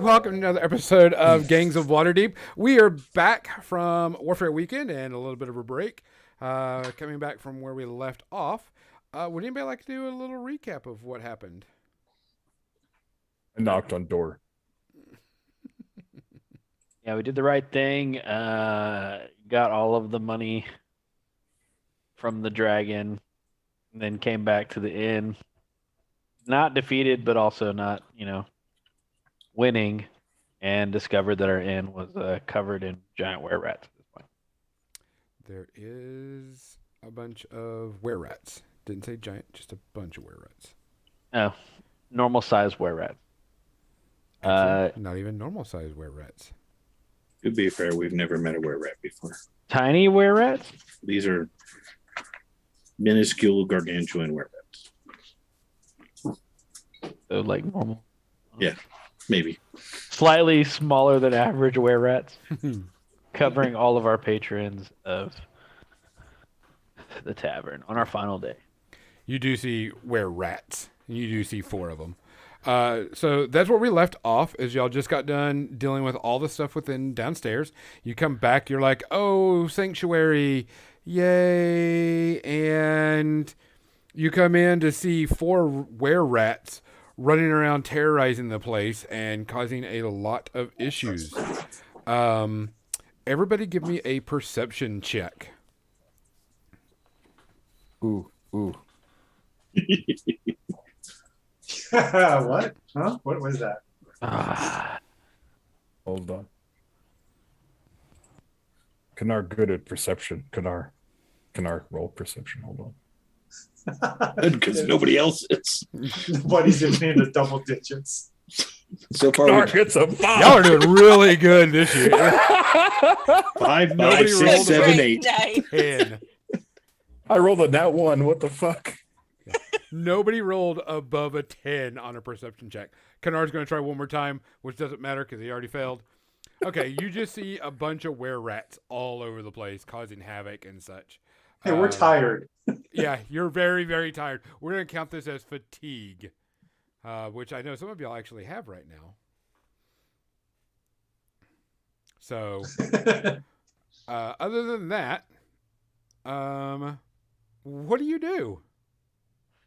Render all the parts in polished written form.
welcome to another episode of Gangs of Waterdeep. We are back from Warfare Weekend and a little bit of a break. Coming back from where we left off. Would anybody like to do a little recap of what happened? I knocked on door. Yeah, we did the right thing. Got all of the money from the dragon, and then came back to the inn. Not defeated, but also not, winning, and discovered that our inn was covered in giant were rats at this point. There is a bunch of were rats. Didn't say giant, just a bunch of were rats. Oh, normal size were rats. Actually, not even normal size were rats. To be fair, we've never met a were rat before. Tiny were rats? These are minuscule gargantuan were rats. So like normal. Yeah, maybe. Slightly smaller than average were rats. Covering all of our patrons of the tavern on our final day. You do see were rats. You do see 4 of them. So that's where we left off, is y'all just got done dealing with all the stuff within downstairs. You come back, you're like, oh, sanctuary, yay. And you come in to see 4 were rats running around terrorizing the place and causing a lot of issues. Everybody give me a perception check. Ooh. What? Huh? What was that? Hold on. Kanar good at perception. Kanar, roll perception. Hold on. Because nobody else is. Nobody's even in the double digits. So far, Kanar gets a 5. Y'all are doing really good this year. 5, Nobody 5, rolled 6, 7, Great 8. day. 10. I rolled a nat 1. What the fuck? Nobody rolled above a 10 on a perception check. Kennard's going to try one more time, which doesn't matter because he already failed. Okay, you just see a bunch of were rats all over the place, causing havoc and such. Hey, we're tired. Yeah, you're very, very tired. We're going to count this as fatigue, which I know some of y'all actually have right now. So, other than that, what do you do?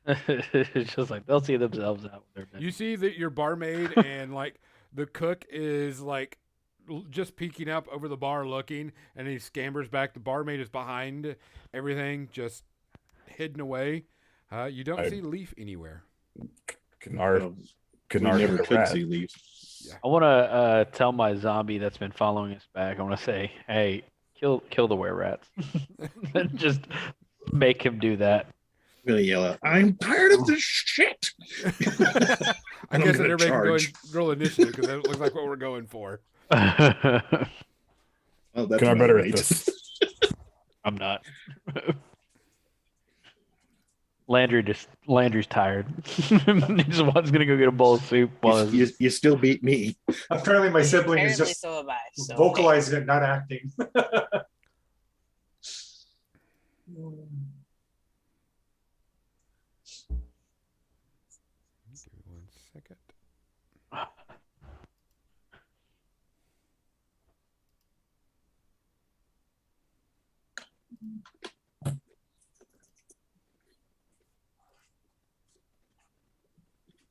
It's just like they'll see themselves out. When they're You see that your barmaid and like the cook is like just peeking up over the bar looking, and he scampers back. The barmaid is behind everything, just hidden away. You don't see Leaf anywhere. Kanar We never the could rat. see leaves. I want to tell my zombie that's been following us back. I want to say, hey, kill the were rats. Just make him do that. I'm going to yell out, I'm tired of this shit. I I'm guess that gonna everybody can go and charge. roll initiative because that looks like what we're going for. Oh, that's Kanar not better right. at this. I'm not. Landry's tired. He just wants gonna go get a bowl of soup. While You still beat me. Apparently, my sibling is Apparently just so have I. So vocalizing it, not acting. Give me 1 second.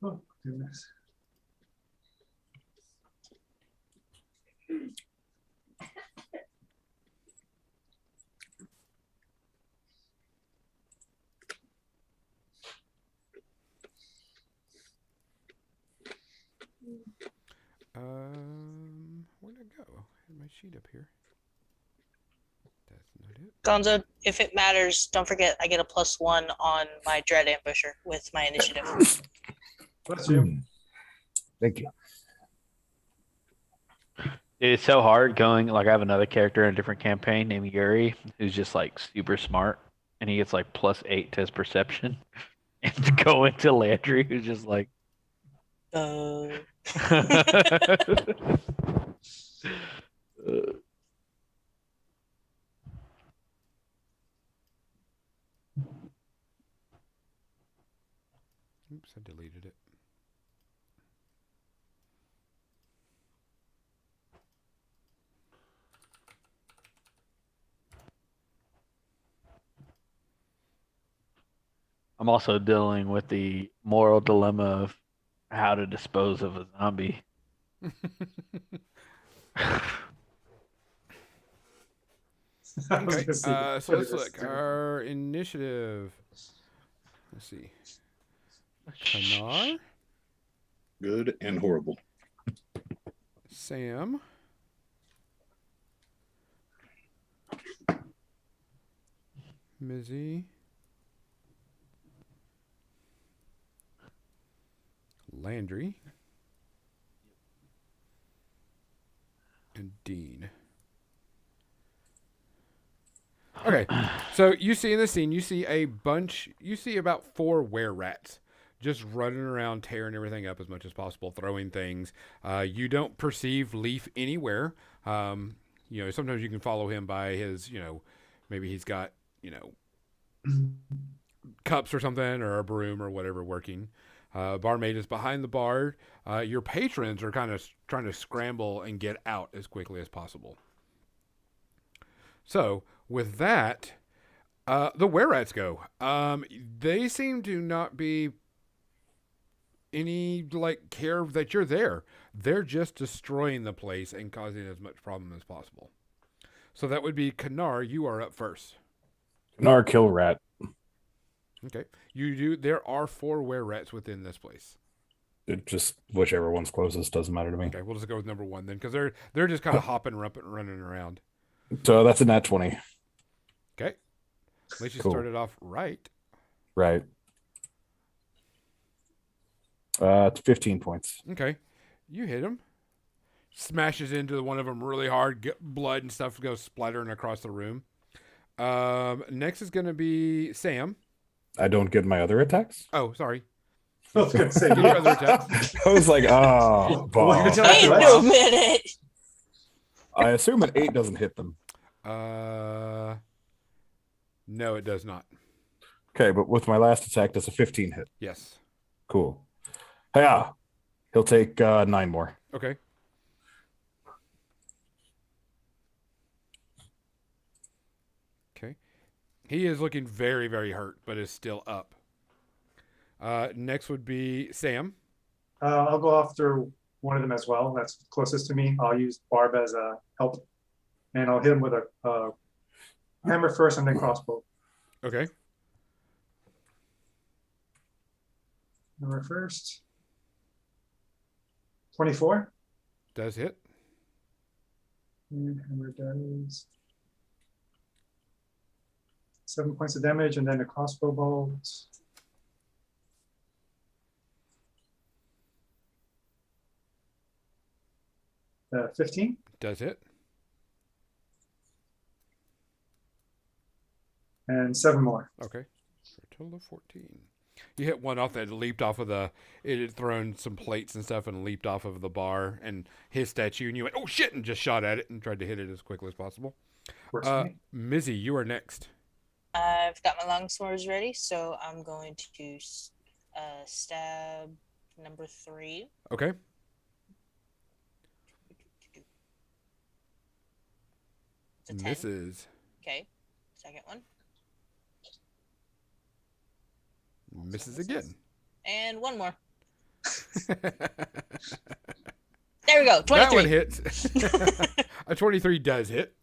Oh, goodness. Where'd it go? I had my sheet up here. That's not it. Gonzo, if it matters, don't forget I get a +1 on my Dread Ambusher with my initiative. Bless you. Thank you. it's so hard going. Like I have another character in a different campaign named Yuri, who's just like super smart, and he gets like +8 to his perception. And to go into Landry, who's just like. Oops, I deleted it. I'm also dealing with the moral dilemma of how to dispose of a zombie. I was Okay, gonna say, so what let's is look. this? Our initiative. Let's see. Kanar, Good and horrible. Sam, Mizzy, Landry, and Dean. Okay, so you see in the scene, you see about 4 were-rats just running around, tearing everything up as much as possible, throwing things. You don't perceive Leaf anywhere. Sometimes you can follow him by his, maybe he's got, cups or something, or a broom or whatever working. Barmaid is behind the bar. Your patrons are kind of trying to scramble and get out as quickly as possible. So, with that, the were-rats go. They seem to not be any, care that you're there. They're just destroying the place and causing as much problem as possible. So that would be Kanar. You are up first. Kanar, kill rat. Okay. There are 4 were-rats within this place. It just whichever one's closest doesn't matter to me. Okay, we'll just go with number 1 then, because they're just kind of hopping, running around. So that's a nat 20. Okay. At least you Cool. started off right. Right. It's 15 points. Okay. You hit him. Smashes into one of them really hard. Blood and stuff goes splattering across the room. Next is going to be Sam. I don't get my other attacks. Oh, sorry. I was gonna say, Give your other attack. I was like, oh, Well, you can balls. tell Wait us a what. minute. I assume an 8 doesn't hit them. No, it does not. Okay, but with my last attack, does a 15 hit? Yes. Cool. Yeah, he'll take 9 more. Okay. Okay. He is looking very, very hurt, but is still up. Next would be Sam. I'll go after one of them as well. That's closest to me. I'll use Barb as a help, and I'll hit him with a hammer first, and then crossbow. Okay. Hammer first. 24. Does hit. And hammer does 7 points of damage, and then a crossbow bolt. 15. Does hit. And 7 more. Okay. For a total of 14. You hit one off that leaped off of it had thrown some plates and stuff and leaped off of the bar and hissed at you, and you went, oh shit, and just shot at it and tried to hit it as quickly as possible. Works for me. Mizzy, you are next. I've got my long swords ready, so I'm going to stab number 3. Okay. It's a 10. Misses. Okay. Second one. Misses again. And one more. There we go. 23. That one hits. A 23 does hit.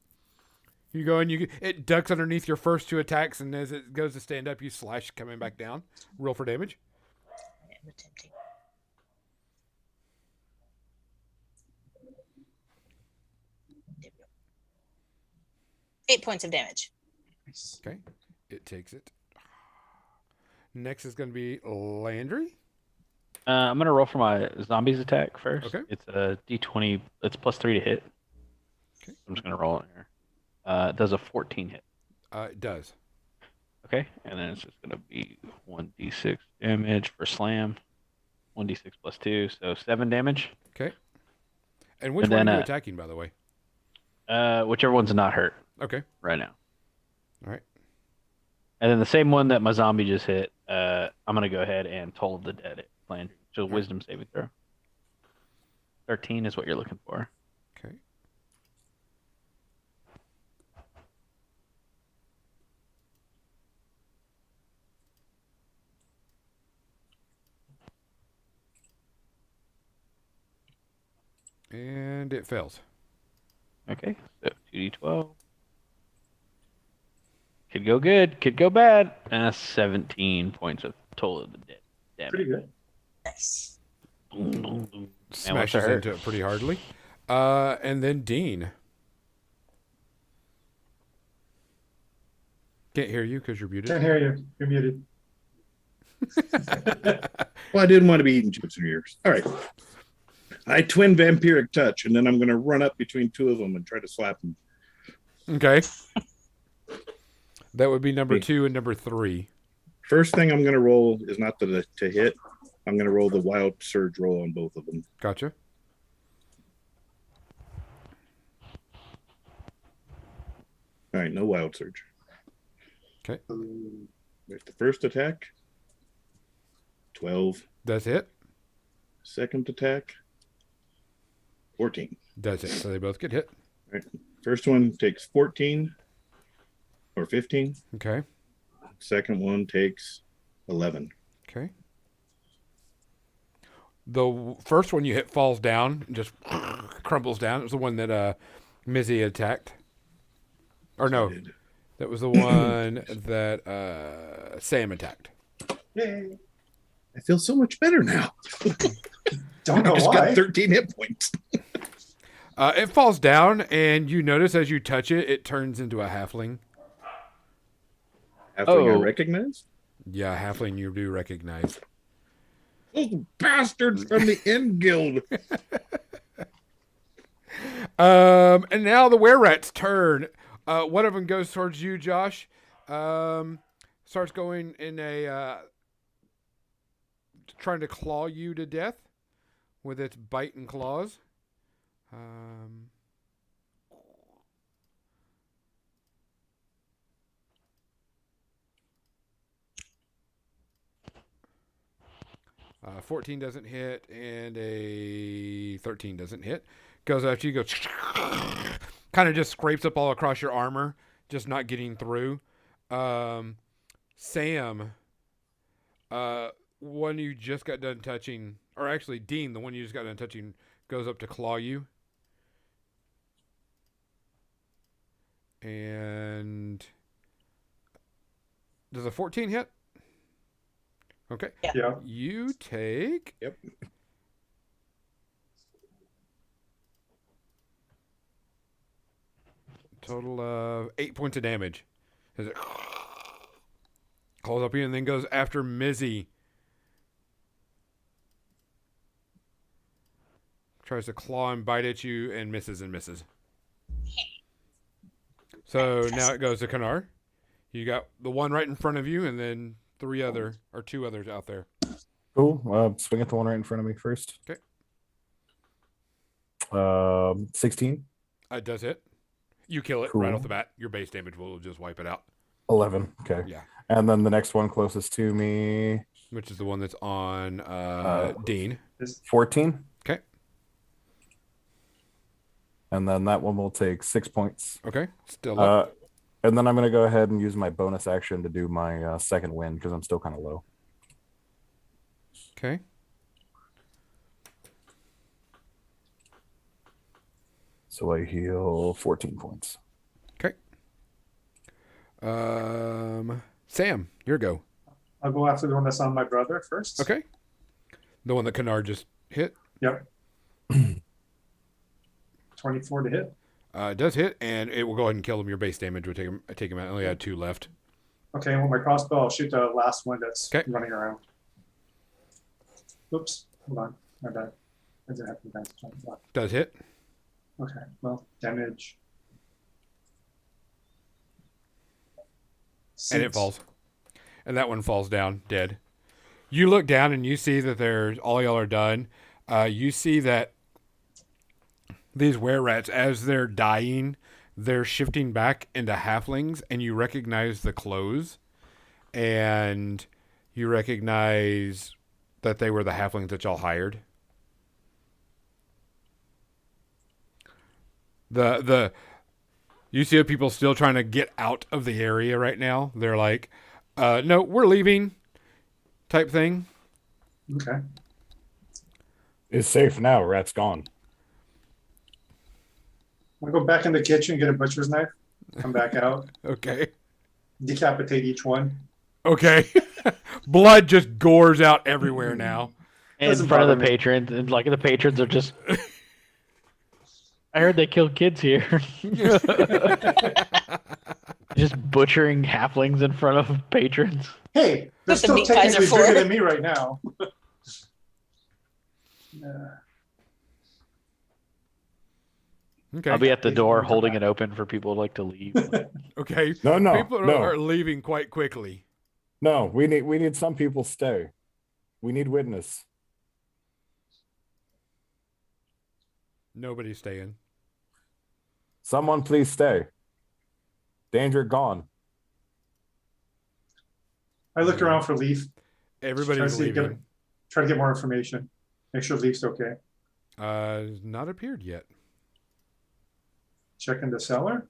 You go and it ducks underneath your first 2 attacks, and as it goes to stand up, you slash coming back down. Roll for damage. I am attempting. There we go. 8 points of damage. Okay. It takes it. Next is going to be Landry. I'm gonna roll for my zombies attack first. Okay. It's a D20. It's +3 to hit. Okay. I'm just gonna roll it here. It does a 14 hit. It does. Okay, and then it's just gonna be 1d6 damage for slam. 1d6 +2, so 7 damage. Okay. And which And one then, are you attacking, by the way? Whichever one's not hurt Okay. right now. All right. And then the same one that my zombie just hit. I'm gonna go ahead and toll the dead at Landry. So Alright. wisdom saving throw. 13 is what you're looking for. Okay. And it fails. Okay, so 2d12. Could go good, could go bad. 17 points of total damage. Pretty good. Nice. Boom, boom, boom. Man, what's Smashes hurt? into it pretty hardly. And then Dean. Can't hear you because you're Can't muted. hear you. You're muted. Well, I didn't want to be eating chips in your ears. All right. I twin vampiric touch, and then I'm going to run up between two of them and try to slap them. Okay. That would be number 2 and number 3. First thing I'm going to roll is not to hit. I'm going to roll the wild surge roll on both of them. Gotcha. All right, no wild surge. Okay. There's the first attack. 12. That's it. Second attack. 14. That's it. So they both get hit. First one takes 14 or 15. Okay. Second one takes 11. Okay. The first one you hit falls down, and just crumbles down. It was the one that Mizzy attacked. Or no, that was the one that Sam attacked. Yay. I feel so much better now. Don't know I just why. got 13 hit points. It falls down, and you notice as you touch it, it turns into a halfling. After I Oh. recognize Yeah, halfling you do recognize. those bastards from the End Guild. And now the were-rat's turn. One of them goes towards you, Josh. Starts going in a trying to claw you to death with its bite and claws. 14 doesn't hit, and a 13 doesn't hit. Goes after you, goes kind of just scrapes up all across your armor, just not getting through. Sam, one you just got done touching, or actually Dean, the one you just got done touching, goes up to claw you. And does a 14 hit? Okay. Yeah. You take. Yep. Total of 8 points of damage. As it calls up you and then goes after Mizzy. Tries to claw and bite at you and misses and misses. So now it goes to Kanar. You got the one right in front of you and then two others out there. Cool. Swing at the one right in front of me first. Okay. 16. It does hit. You kill it Cool. right off the bat. Your base damage will just wipe it out. 11. Okay. Yeah. And then the next one closest to me, Which is the one that's on Dean. 14. Okay. And then that one will take 6 points. Okay. Still up. And then I'm going to go ahead and use my bonus action to do my second win because I'm still kind of low. Okay. So I heal 14 points. Okay. Sam, your go. I'll go after the one that's on my brother first. Okay. The one that Kanar just hit. Yep. 24 to hit. It does hit, and it will go ahead and kill him. Your base damage will take him out. I only had 2 left. Okay, and with my crossbow, I'll shoot the last one that's Okay. running around. Oops. Hold on. My bad. I didn't have to advance. Does hit. Okay, well, damage. And it falls. And that one falls down dead. You look down and you see that all y'all are done. You see that these were-rats, as they're dying, they're shifting back into halflings, and you recognize the clothes, and you recognize that they were the halflings that y'all hired. You see people still trying to get out of the area right now. They're like, no, we're leaving type thing. Okay. It's safe now. Rat's gone. I'll go back in the kitchen, get a butcher's knife, come back out, Okay. decapitate each one. Okay. Blood just gores out everywhere now. In Doesn't front of the bother me. patrons, and like the patrons are just. I heard they killed kids here. Just butchering halflings in front of patrons. Hey, they're What the still meat pies are technically bigger for. than me right now. Okay. I'll be at the door holding it open for people like to leave. Okay. No, People no. are leaving quite quickly. No, we need some people stay. We need witness. Nobody's staying. Someone please stay. Danger gone. I look around for Leaf, Everybody's Try to see- leaving. try to get more information. Make sure Leaf's okay. Not appeared yet. Check in the cellar.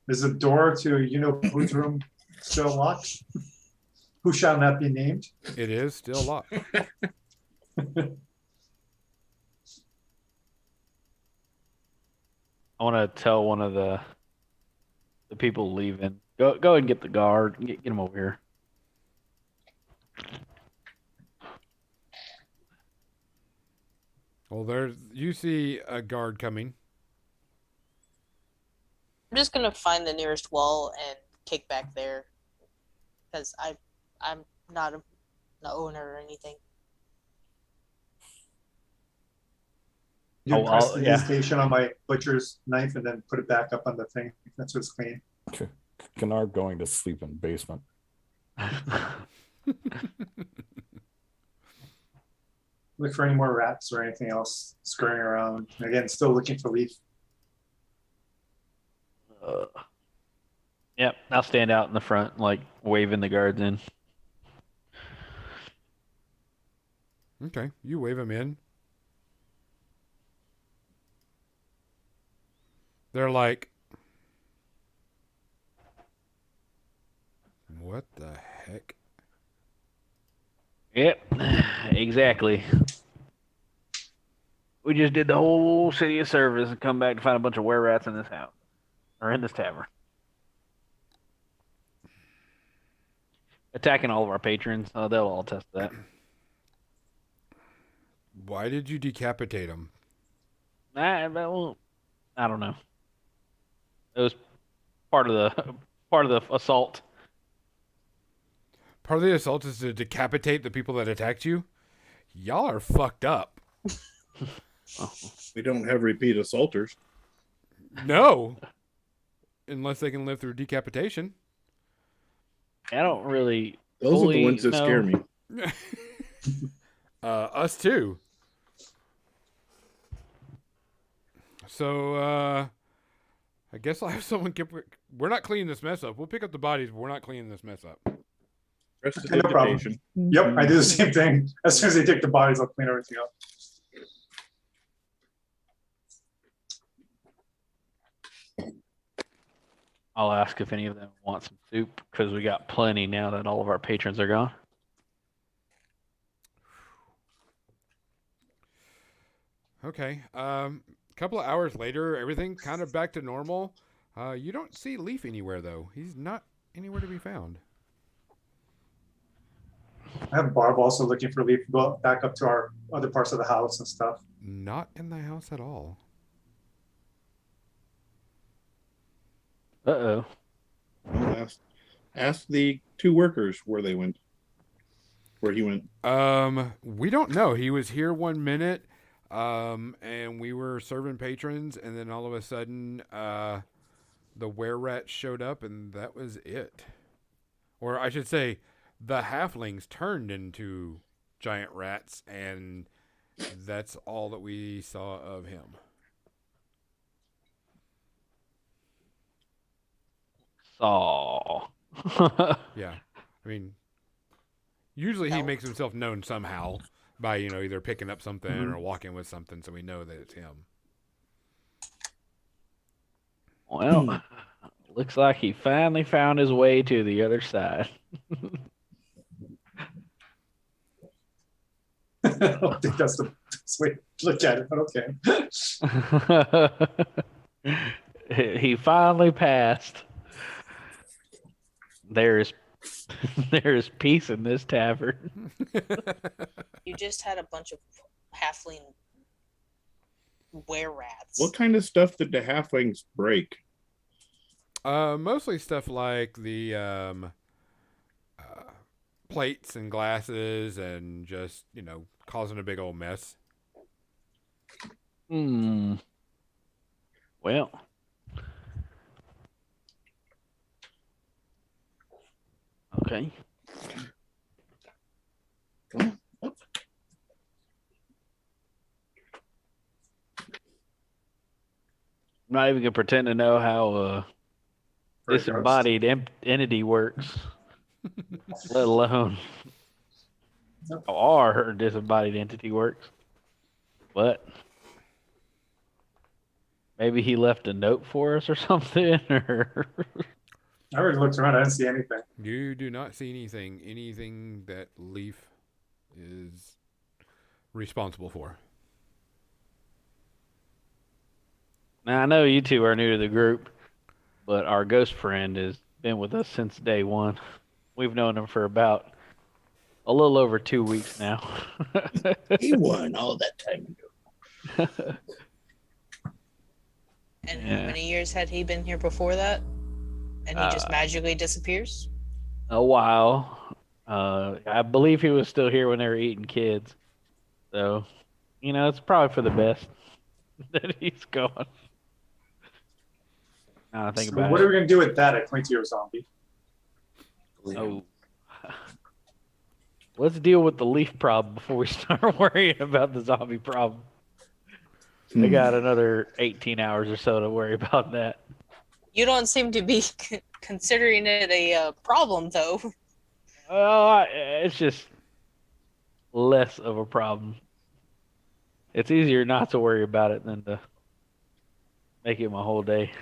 Is the door to whose room still locked? Who shall not be named? It is still locked. I want to tell one of the people leaving. Go ahead and get the guard. Get him over here. Well, you see a guard coming. I'm just gonna find the nearest wall and kick back there, because I'm not an owner or anything. You Oh, press well, the yeah. station on my butcher's knife and then put it back up on the thing. That's what's clean. Kanar going to sleep in basement. Look for any more rats or anything else scurrying around. Again, still looking for Leaf. Yep, I'll stand out in the front, like waving the guards in. Okay. You wave them in. They're like, what the heck? Yep, exactly. We just did the whole city a service and come back to find a bunch of were rats in this house or in this tavern, attacking all of our patrons. They'll all test that. Why did you decapitate them? I don't know. It was part of the assault. Part of the assault is to decapitate the people that attacked you? Y'all are fucked up. We don't have repeat assaulters. No. Unless they can live through decapitation. I don't really. Those are the fully ones that know. scare me. Us too. So, I guess I'll have someone we're not cleaning this mess up. We'll pick up the bodies, but we're not cleaning this mess up. Okay, no problem. Yep, I do the same thing. As soon as they take the bodies, I'll clean everything up. I'll ask if any of them want some soup because we got plenty now that all of our patrons are gone. Okay. A couple of hours later, everything kind of back to normal. You don't see Leaf anywhere, though. He's not anywhere to be found. I have Barb also looking for Leaf to go back up to our other parts of the house and stuff. Not in the house at all. Uh-oh. Ask the two workers where he went. We don't know. He was here 1 minute, and we were serving patrons, and then all of a sudden, the were-rat showed up, and that was it. Or I should say, the halflings turned into giant rats, and that's all that we saw of him. Saw. Yeah. I mean, usually he makes himself known somehow by, either picking up something or walking with something, so we know that it's him. Well, looks like he finally found his way to the other side. I don't think that's the best way to look at it, but okay. He finally passed. There's there's peace in this tavern. You just had a bunch of halfling were rats. What kind of stuff did the halflings break? Mostly stuff like the plates and glasses and just, causing a big old mess. Well, okay. I'm not even gonna pretend to know how disembodied entity works, let alone how our disembodied entity works. But maybe he left a note for us or something, or I already looked around. I didn't see anything. You do not see anything that Leaf is responsible for. now I know you two are new to the group, but our ghost friend has been with us since day one. We've known him for about a little over 2 weeks now. He won all that time ago. And Yeah. how many years had he been here before that? And he just magically disappears? A while. I believe he was still here when they were eating kids. So, it's probably for the best that he's gone. Now I think So about what it. are we gonna do with that? I point to your zombie. Oh. Let's deal with the leaf problem before we start worrying about the zombie problem. They got another 18 hours or so to worry about that. You don't seem to be considering it a problem, though. It's just less of a problem. It's easier not to worry about it than to make it my whole day.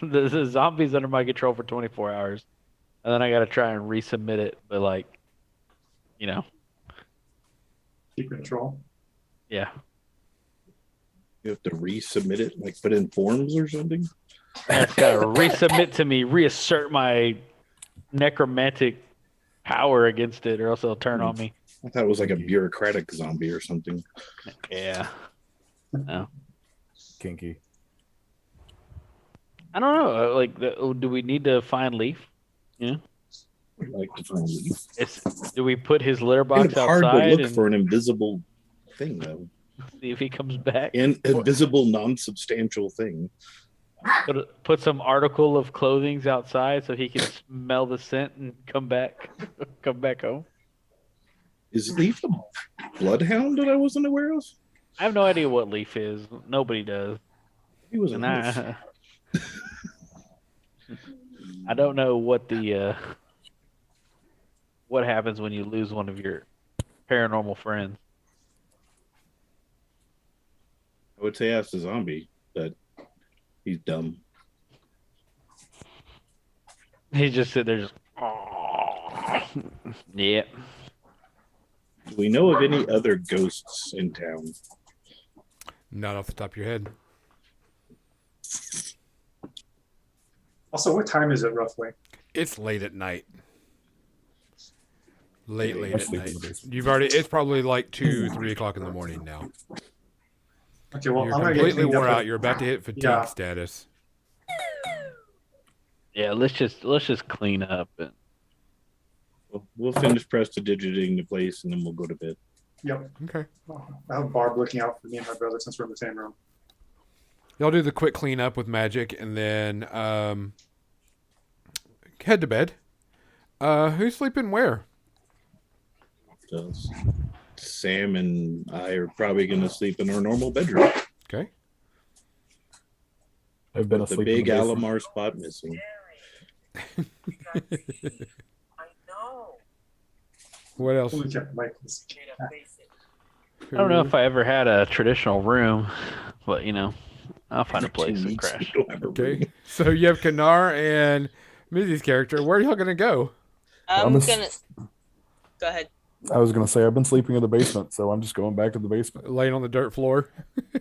The zombie's under my control for 24 hours. And then I got to try and resubmit it. But, Keep control. yeah. You have to resubmit it, like put in forms or something. It's got to resubmit to me, reassert my necromantic power against it, or else it'll turn on me. I thought it was like a bureaucratic zombie or something. Yeah. No. Kinky. I don't know. Do we need to find Leaf? Yeah. I'd like to find it. Do we put his litter Kind box of hard to outside look and for an invisible thing, though. see if he comes back? An invisible, non-substantial thing. Put some article of clothing outside so he can smell the scent and come back home. Is Leaf a bloodhound that I wasn't aware of? I have no idea what Leaf is. Nobody does. He was a And nice. I don't know what what happens when you lose one of your paranormal friends. I would say ask the zombie, but he's dumb. He just sit there, just yeah. Do we know of any other ghosts in town? Not off the top of your head. Also, what time is it roughly? It's late at night. Late I at sleep in night. the basement. It's probably like 2, 3 o'clock in the morning now. Okay, well, You're I'm gonna get completely cleaned up wore out. with- You're about to hit fatigue Yeah. status. Yeah, let's just clean up. And We'll finish prestidigitating the place and then we'll go to bed. Yep. Okay. I have Barb looking out for me and my brother since we're in the same room. Y'all do the quick cleanup with magic and then head to bed. Who's sleeping where? So Sam and I are probably going to sleep in our normal bedroom. Okay. I've been With the asleep. big in the basement. Alamar spot missing. What else? Holy cow, Mike is- I don't know if I ever had a traditional room, but I'll find a place and crash. We don't have a room. Okay. So you have Kanar and Missy's character. Where are y'all gonna go? I'm I'm gonna. Go ahead. I was gonna say I've been sleeping in the basement, so I'm just going back to the basement. Laying on the dirt floor.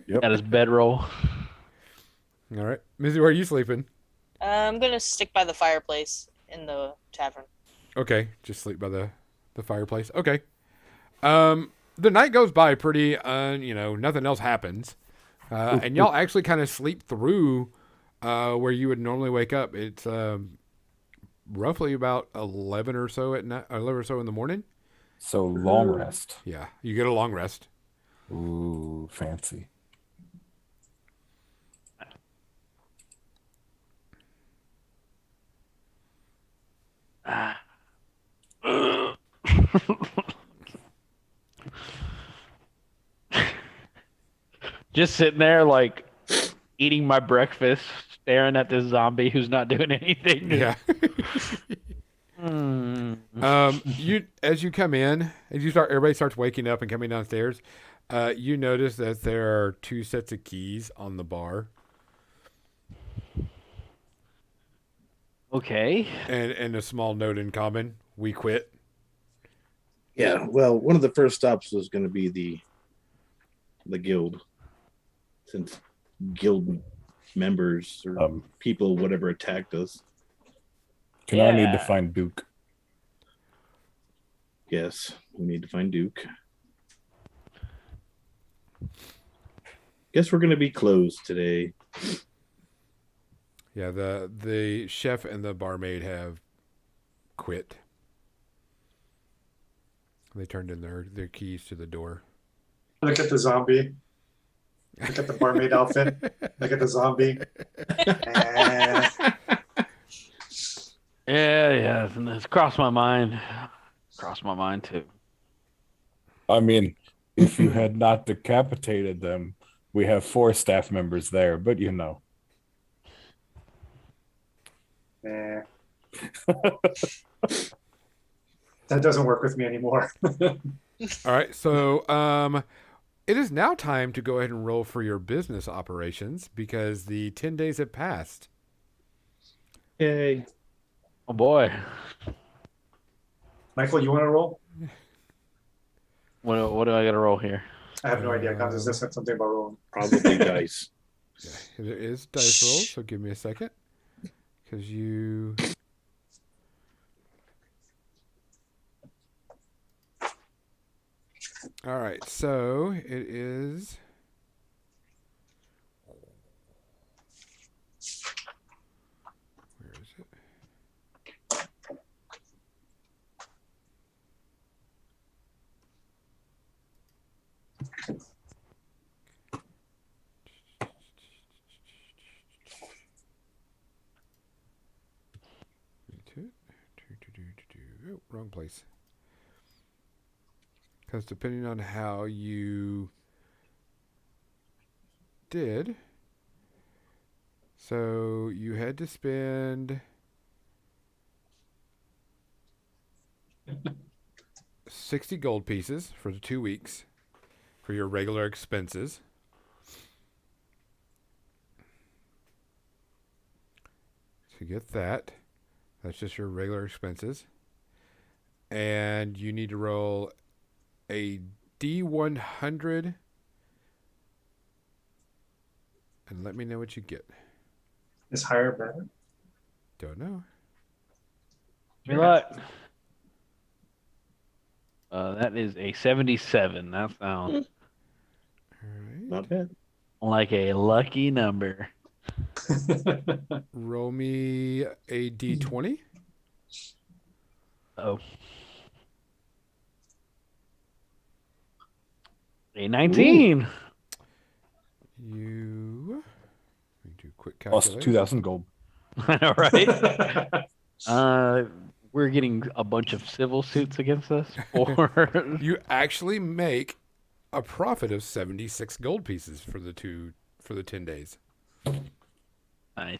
Got his bedroll. All right. Missy, where are you sleeping? I'm gonna stick by the fireplace in the tavern. Okay. Just sleep by the fireplace. Okay. The night goes by pretty, nothing else happens. And y'all actually kind of sleep through where you would normally wake up. It's roughly about 11 or so at night, 11 or so in the morning. So long rest. Yeah, you get a long rest. Ooh, fancy. Just sitting there, like, eating my breakfast, staring at this zombie who's not doing anything. Yeah. Hmm. As you come in, everybody starts waking up and coming downstairs. You notice that there are 2 sets of keys on the bar, Okay. and a small note in common: "We quit." Yeah, well, one of the first stops was going to be the guild, since guild members or people, whatever, attacked us. Can I need to Yeah. find Duke? Yes, we need to find Duke. Guess we're going to be closed today. Yeah, the chef and the barmaid have quit. They turned in their keys to the door. Look at the zombie. Look at the barmaid outfit. Look at the zombie. Eh. Yeah, it's crossed my mind. Crossed my mind too. I mean, if you had not decapitated them, we have 4 staff members there, but you know. Eh. That doesn't work with me anymore. All right, so it is now time to go ahead and roll for your business operations because the 10 days have passed. Yay. Oh boy. Michael, you want to roll? What do I got to roll here? I have no idea. Gonzo just said something about rolling. Probably dice. Yeah, there is dice rolls, so give me a second. Because you... All right, so it is... Where is it? Oh, wrong place. Because depending on how you did, so you had to spend 60 gold pieces for the 2 weeks for your regular expenses. To get that, that's just your regular expenses. And you need to roll a D100 and let me know what you get. Is higher better? Don't know. Good luck. That is a 77. That sounds All right. Not bad. like a lucky number. Roll me a D20. Oh. A 19. You let me do a quick Plus calculation. 2,000 gold. I know, right? We're getting a bunch of civil suits against us. Or You actually make a profit of 76 gold pieces for the 10 days. nice.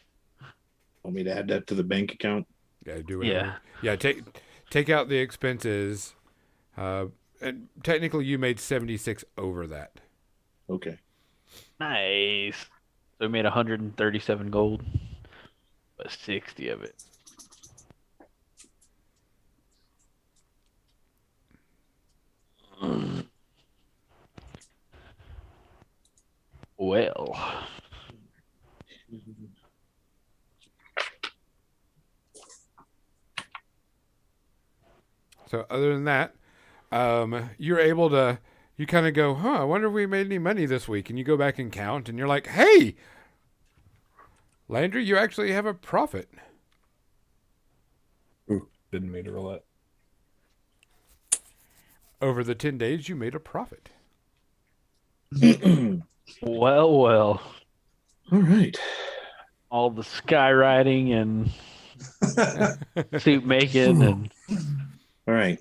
Want me to add that to the bank account? Yeah, do whatever. Yeah, take out the expenses. And technically you made 76 over that. Okay. Nice. So we made 137 gold, but 60 of it. Well, So other than that, you're able to. You kind of go, huh? I wonder if we made any money this week. And you go back and count, and you're like, hey, Landry, you actually have a profit. Ooh, didn't mean to roll that. Over the 10 days, you made a profit. well. All right. All the skywriting and suit making and All right.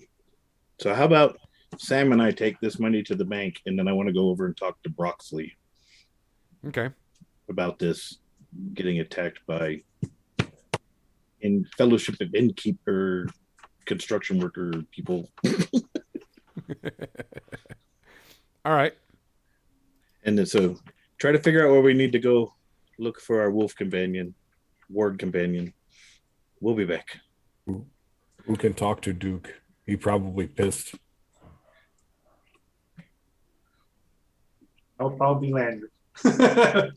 So how about Sam and I take this money to the bank, and then I want to go over and talk to Broxley Okay. about this getting attacked by in Fellowship of Innkeeper construction worker people. All right. And then so try to figure out where we need to go look for our wolf companion, ward companion. We'll be back. Who can talk to Duke? He probably pissed. I'll probably land. yeah,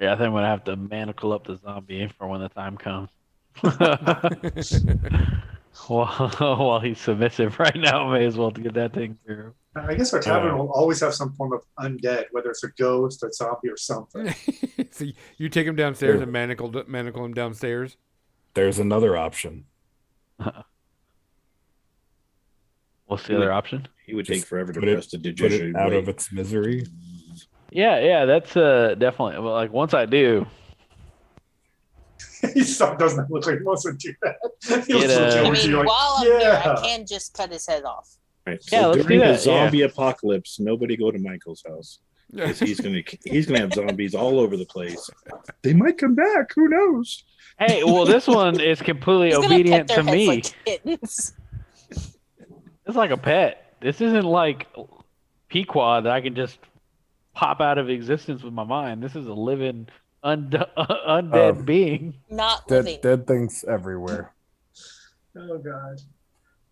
I think I'm gonna have to manacle up the zombie for when the time comes. while he's submissive right now, may as well to get that thing through. I guess our tavern will always have some form of undead, whether it's a ghost, a zombie, or something. So you take him downstairs and manacle him downstairs. There's another option. What's the other option? He would Just take forever to put it- press the Put it out of its misery. Yeah, that's definitely. Well, like once I do, He doesn't look like he wants to do that. He Get looks a- legit I with mean, you, like, while I'm here, yeah. I can just cut his head off. Right. Yeah, So let's do during the that, zombie apocalypse, nobody go to Michael's house. Yeah. 'Cause he's gonna have zombies all over the place. They might come back. Who knows? hey, well, this one is completely He's gonna obedient pet their to heads me. like kittens. It's like a pet. This isn't like Pequod that I can just pop out of existence with my mind. This is a living undead being. Not living. Dead things everywhere. Oh god.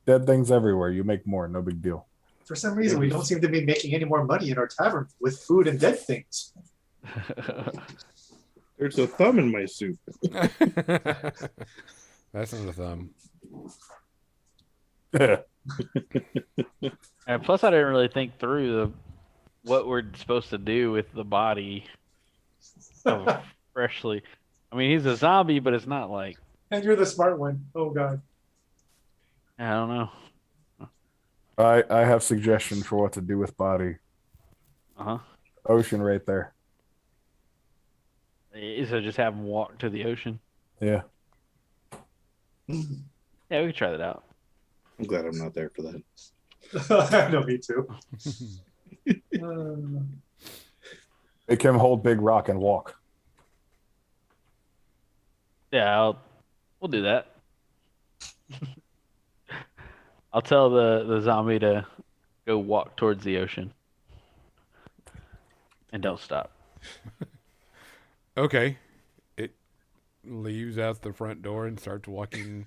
Dead things everywhere. You make more. No big deal. For some reason, we don't seem to be making any more money in our tavern with food and dead things. There's a thumb in my soup. That's not a thumb. And plus, I didn't really think through what we're supposed to do with the body of freshly. I mean, he's a zombie, but it's not like And you're the smart one. Oh god. I don't know. I have suggestion for what to do with body. Ocean right there. So just have him walk to the ocean. Yeah. Yeah, we could try that out. I'm glad I'm not there for that. No, me too. Make him hold big rock and walk. Yeah, we'll do that. I'll tell the zombie to go walk towards the ocean. And don't stop. Okay. It leaves out the front door and starts walking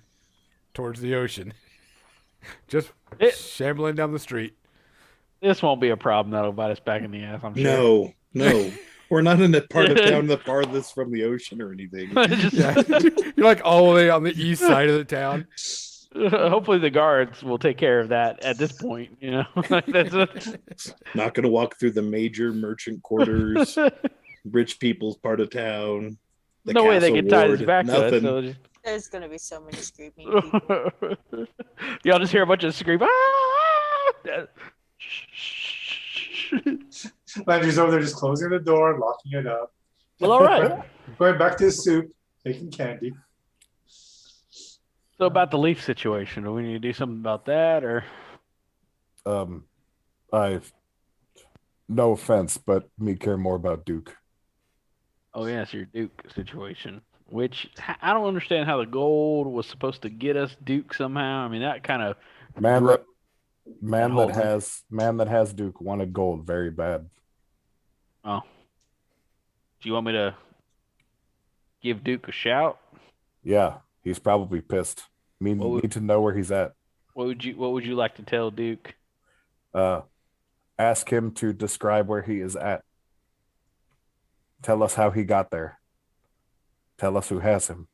towards the ocean. Just shambling down the street. This won't be a problem that'll bite us back in the ass, I'm sure. No. We're not in that part of town the farthest from the ocean or anything. Yeah. You're like all the way on the east side of the town. Hopefully the guards will take care of that at this point, you know. Not going to walk through the major merchant quarters, rich people's part of town. The no way they castle can tie ward, this back nothing. to us. So There's gonna be so many screaming people. Y'all just hear a bunch of scream. Ah! Landry's over there just closing the door, locking it up. Well, all right. Going back to his soup, taking candy. So about the leaf situation, do we need to do something about that, or? I've no offense, but me care more about Duke. Oh yes, your Duke situation. Which I don't understand how the gold was supposed to get us Duke somehow. I mean that kind of Man whole that has Duke wanted gold very bad. Oh. Do you want me to give Duke a shout? Yeah, he's probably pissed. Need to know where he's at. What would you like to tell Duke? Ask him to describe where he is at. Tell us how he got there. Tell us who has him.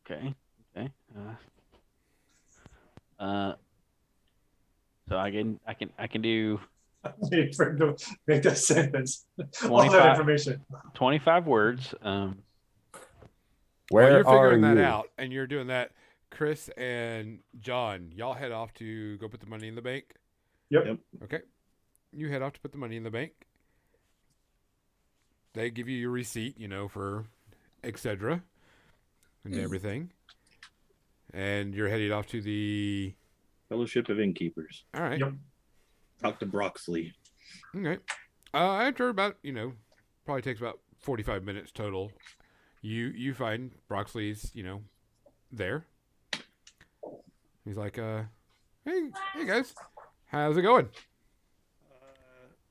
Okay. Okay. So I can do Wait for him to make that sentence. All 25 that information. 25 words. While Where you're are figuring that you? out and you're doing that, Chris and John, y'all head off to go put the money in the bank. Yep. Okay. You head off to put the money in the bank. They give you your receipt, for etc. and everything. And you're headed off to the Fellowship of Innkeepers. All right. Yep. Talk to Broxley. Okay. After about, probably takes about 45 minutes total. You find Broxley's, there. He's like, hey guys, how's it going?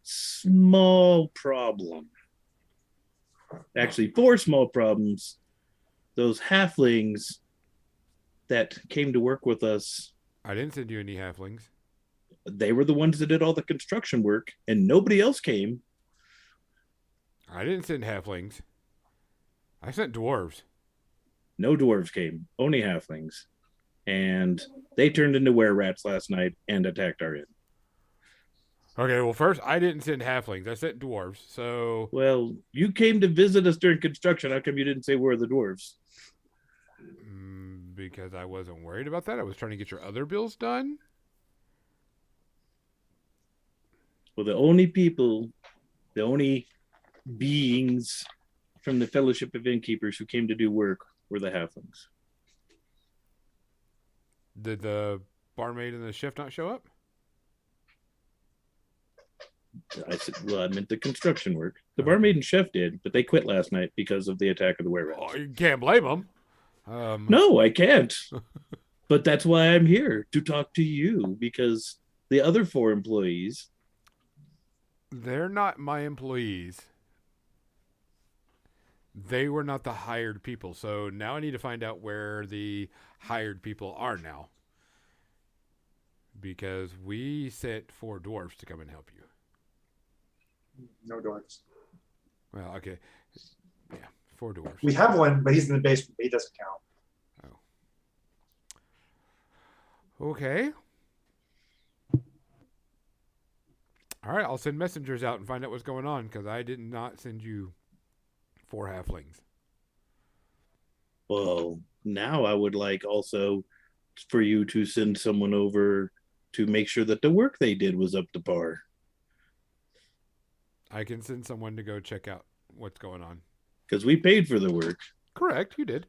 Small problem. Actually, 4 small problems. Those halflings that came to work with us, I didn't send you any halflings. they were the ones that did all the construction work, and nobody else came. I didn't send halflings. I sent dwarves. No dwarves came, only halflings. And they turned into were-rats last night and attacked our inn. Okay, well, first, I didn't send halflings. I sent dwarves. So, Well, you came to visit us during construction. How come you didn't say where are the dwarves? because I wasn't worried about that. I was trying to get your other bills done. Well, the only beings from the Fellowship of Innkeepers who came to do work were the halflings. Did the barmaid and the chef not show up? I said, well, I meant the construction work. The barmaid and chef did, but they quit last night because of the attack of the were-rats. Oh, you can't blame them. No, I can't. But that's why I'm here, to talk to you, because the other 4 employees... They're not my employees. They were not the hired people. So now I need to find out where the hired people are now. Because we sent 4 dwarves to come and help you. No dwarves. Well, okay. Yeah, 4 dwarves. We have one, but he's in the basement. He doesn't count. Okay. All right, I'll send messengers out and find out what's going on, because I did not send you 4 halflings. Well, now I would like also for you to send someone over to make sure that the work they did was up to par. I can send someone to go check out what's going on. Because we paid for the work. Correct, you did.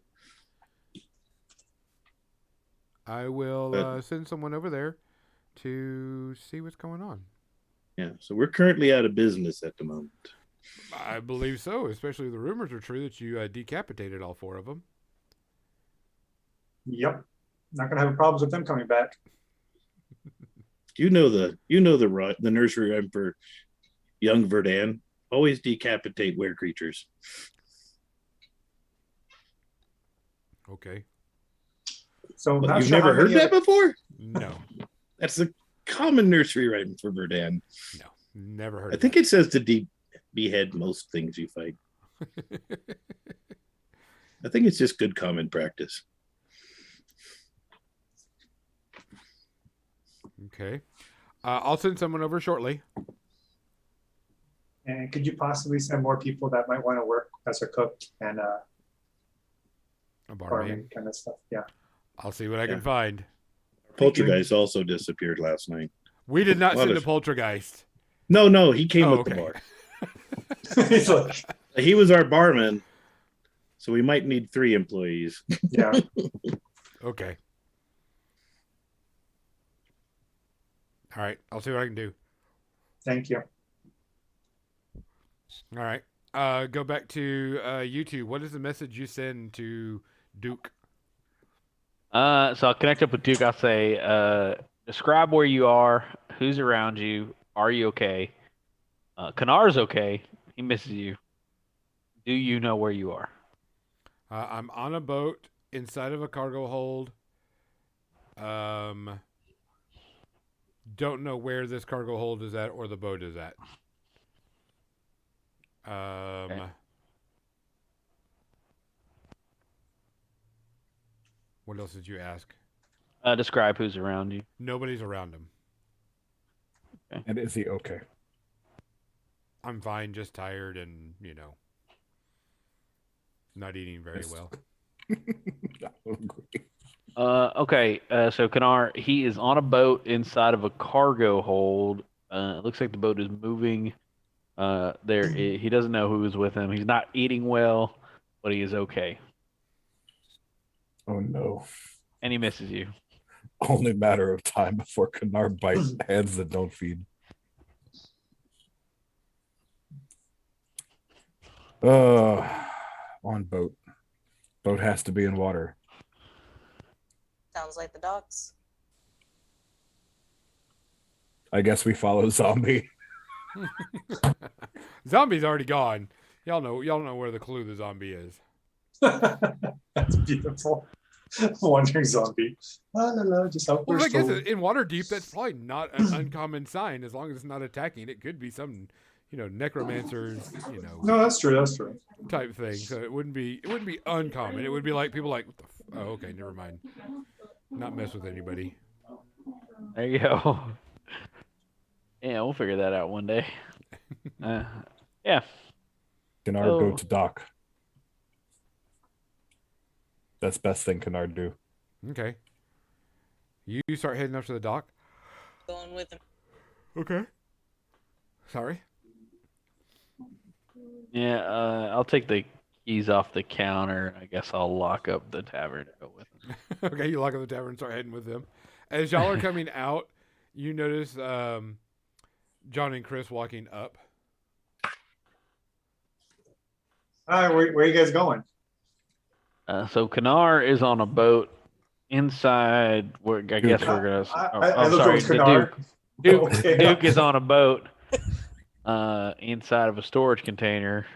I will send someone over there to see what's going on. Yeah, so we're currently out of business at the moment. I believe so, especially if the rumors are true that you decapitated all 4 of them. Yep. Not gonna have problems with them coming back. You know the nursery rhyme for young Verdan. Always decapitate were creatures. Okay. So I'm What, not you've sure never how heard many that before? No. That's a common nursery rhyme for Verdan. No. Never heard I of think it says to behead most things you fight. it. I think it's just good common practice. Okay. I'll send someone over shortly. And could you possibly send more people that might want to work as a cook and A barmaid. farming kind of stuff? Yeah. I'll see what I can Yeah. find. Poltergeist also disappeared last night. We did not Lot send a of- poltergeist. No, he came Oh, with the okay. bar. He's like, He was our barman, so we might need 3 employees. yeah. Okay. All right. I'll see what I can do. Thank you. All right. Go back to YouTube. What is the message you send to Duke? So I'll connect up with Duke. I'll say, describe where you are, who's around you, are you okay? Kanar's okay. He misses you. Do you know where you are? I'm on a boat inside of a cargo hold. Don't know where this cargo hold is at or the boat is at. What else did you ask? Describe who's around you. Nobody's around him. And is he okay? I'm fine, just tired and, not eating very well. Okay, so Kanar, he is on a boat inside of a cargo hold. It looks like the boat is moving. He doesn't know who is with him. He's not eating well, but he is okay. Oh no. And he misses you. Only matter of time before Kanar bites hands that don't feed. On boat. Boat has to be in water. Sounds like the docks. I guess we follow Zombie. Zombie's already gone. Y'all know where the clue the zombie is. That's beautiful. Wandering zombie. La la la, just out Well, for I guess stroll. in Waterdeep, that's probably not an uncommon sign as long as it's not attacking. It could be some, necromancers, No, that's true. That's true. type thing. So it wouldn't be uncommon. It would be like people like, what the oh, okay, never mind. Not mess with anybody. There you go. Yeah, we'll figure that out one day. Yeah. Kanar go Oh. to dock. That's best thing Kanar do. Okay. You start heading up to the dock. Going with him. Okay. Sorry. Yeah, I'll take the keys off the counter. I guess I'll lock up the tavern and go with him. Okay, you lock up the tavern and start heading with them. As y'all are coming out, you notice John and Chris walking up. All right, where are you guys going? So Kanar is on a boat inside. I guess we're gonna. I look over sorry, the Kanar. Duke. Okay. Duke is on a boat, inside of a storage container,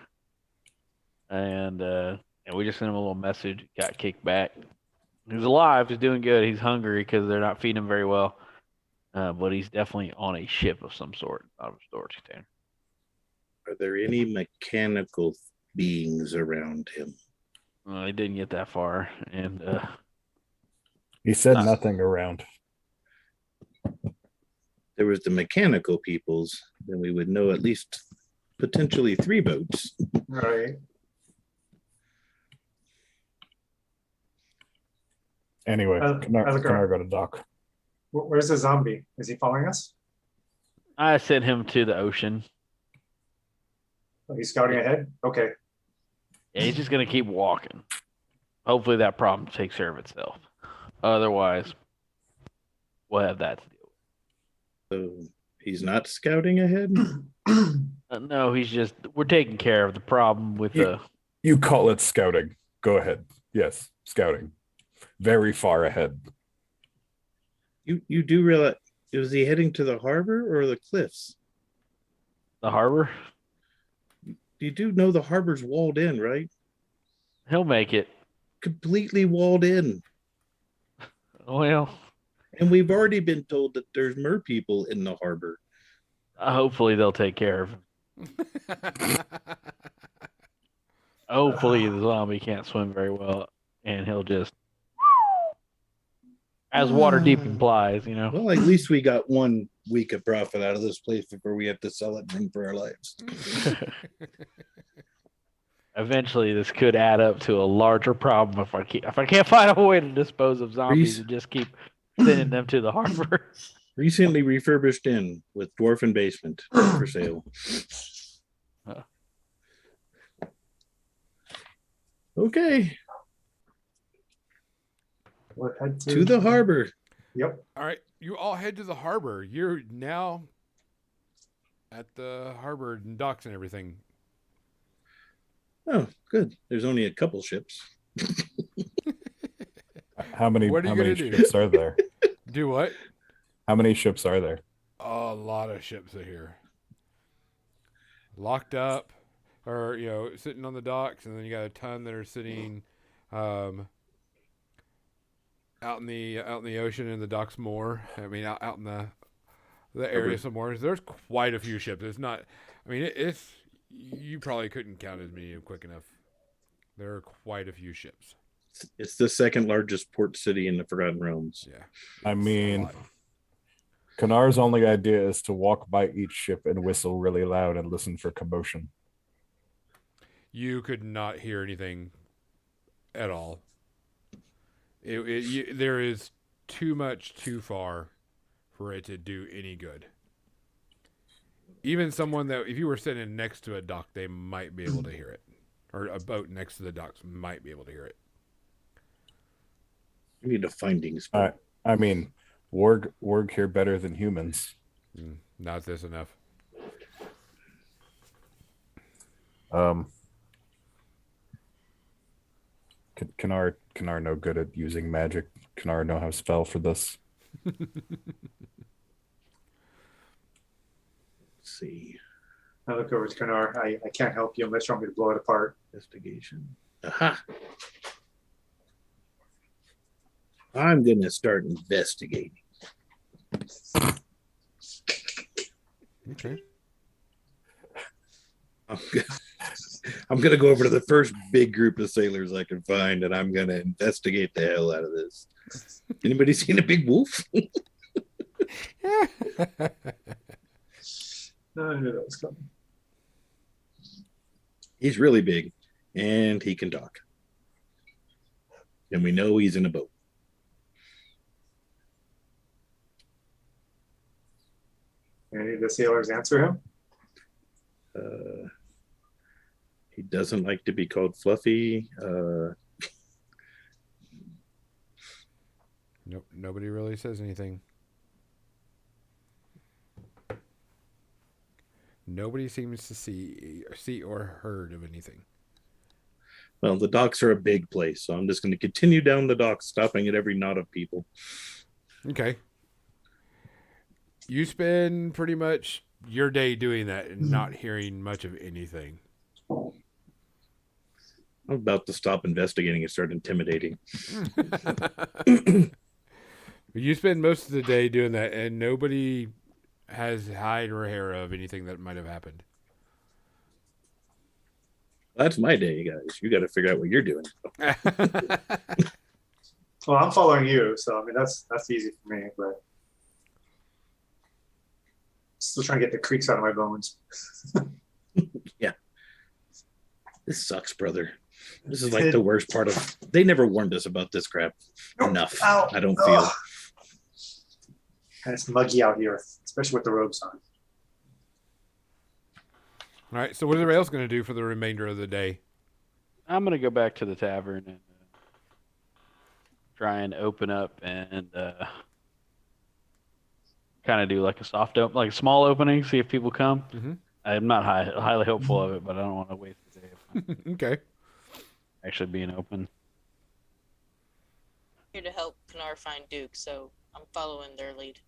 and we just sent him a little message. Got kicked back. He's alive. He's doing good. He's hungry because they're not feeding him very well. But he's definitely on a ship of some sort, out of a storage container. Are there any mechanical beings around him? He didn't get that far, and He said nothing around. There was the mechanical peoples, then we would know at least potentially 3 boats. Right. Anyway, Kanar Kanar. go to dock. Where's the zombie? Is he following us? I sent him to the ocean. Oh, he's scouting ahead. Okay. Yeah, he's just gonna keep walking. Hopefully that problem takes care of itself. Otherwise, we'll have that to deal So he's not scouting ahead? with. No, we're taking care of the problem with the. You call it scouting. Go ahead. Yes, scouting. Very far ahead. You do realize, is he heading to the harbor or the cliffs? The harbor. You do know the harbor's walled in, right? He'll make it. Completely walled in. Well, And we've already been told that there's mer people in the harbor. hopefully they'll take care of him. Hopefully the zombie can't swim very well, and he'll just, as Waterdeep implies, Well, at least we got 1 week of profit out of this place before we have to sell it and run for our lives. Eventually this could add up to a larger problem if I can't find a way to dispose of zombies and just keep sending them to the harbor. Recently refurbished inn with dwarfen basement for sale. Okay, We'll head to the harbor. Yep. All right, you all head to the harbor. You're now at the harbor and docks and everything. Oh, good. There's only a couple ships. How many What are you gonna do? ships are there? Do what? How many ships are there? A lot of ships are here. Locked up or, sitting on the docks, and then you got a ton that are sitting out in the ocean, and the docks more. I mean, out in the the area some more. There's quite a few ships. It's not. I mean, it's you probably couldn't count as many quick enough. There are quite a few ships. It's the second largest port city in the Forgotten Realms. Yeah. I it's a mean, lot. Kanar's only idea is to walk by each ship and whistle really loud and listen for commotion. You could not hear anything at all. There is too much too far for it to do any good. Even someone that, if you were sitting next to a dock, they might be able to hear it. Or a boat next to the docks might be able to hear it. We need a finding spot. I mean, warg hear better than humans. Not this enough. Kanar no good at using magic. Kanar know how to spell for this. Let's see. I look over to Kanar. I can't help you unless you want me to blow it apart. Investigation. Aha. I'm going to start investigating. Okay. I'm gonna go over to the first big group of sailors I can find, and I'm gonna investigate the hell out of this. Anybody seen a big wolf? No, I knew that was coming. He's really big, and he can talk. And we know he's in a boat. Any of the sailors answer him? He doesn't like to be called Fluffy. Nope. Nobody really says anything. Nobody seems to see or heard of anything. Well, the docks are a big place, so I'm just going to continue down the docks, stopping at every knot of people. Okay. You spend pretty much your day doing that and not hearing much of anything. I'm about to stop investigating and start intimidating. You spend most of the day doing that, and nobody has hide or hair of anything that might have happened. That's my day, guys. You got to figure out what you're doing. Well, I'm following you, so I mean that's easy for me, but still trying to get the creaks out of my bones. Yeah. This sucks, brother. This is like the worst part of. They never warned us about this crap enough. Ow. I don't feel. And it's muggy out here, especially with the robes on. All right, so what is everybody else going to do for the remainder of the day? I'm gonna go back to the tavern and try and open up and kind of do like a soft open, like a small opening, see if people come. Mm-hmm. I'm not highly hopeful of it, but I don't want to waste the day of Okay. actually being open. Here to help Pinar find Duke, so I'm following their lead.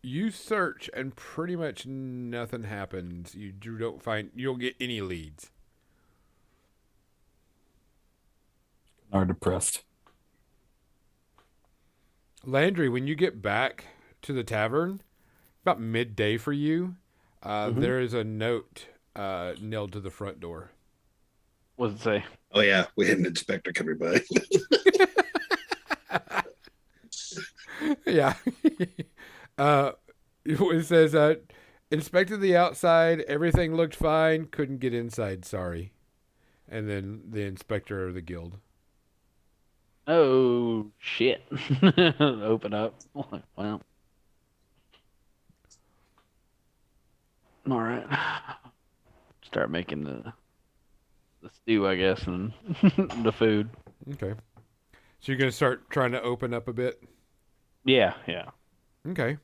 You search and pretty much nothing happens. You don't get any leads. Kanar depressed. Landry, when you get back to the tavern, about midday for you, there is a note nailed to the front door. What does it say? Oh, yeah. We had an inspector coming by. Yeah. It says, inspected the outside. Everything looked fine. Couldn't get inside. Sorry. And then the inspector of the guild. Oh shit! Open up. Well, all right. Start making the stew, I guess, and the food. Okay. So you're going to start trying to open up a bit? Yeah. Okay.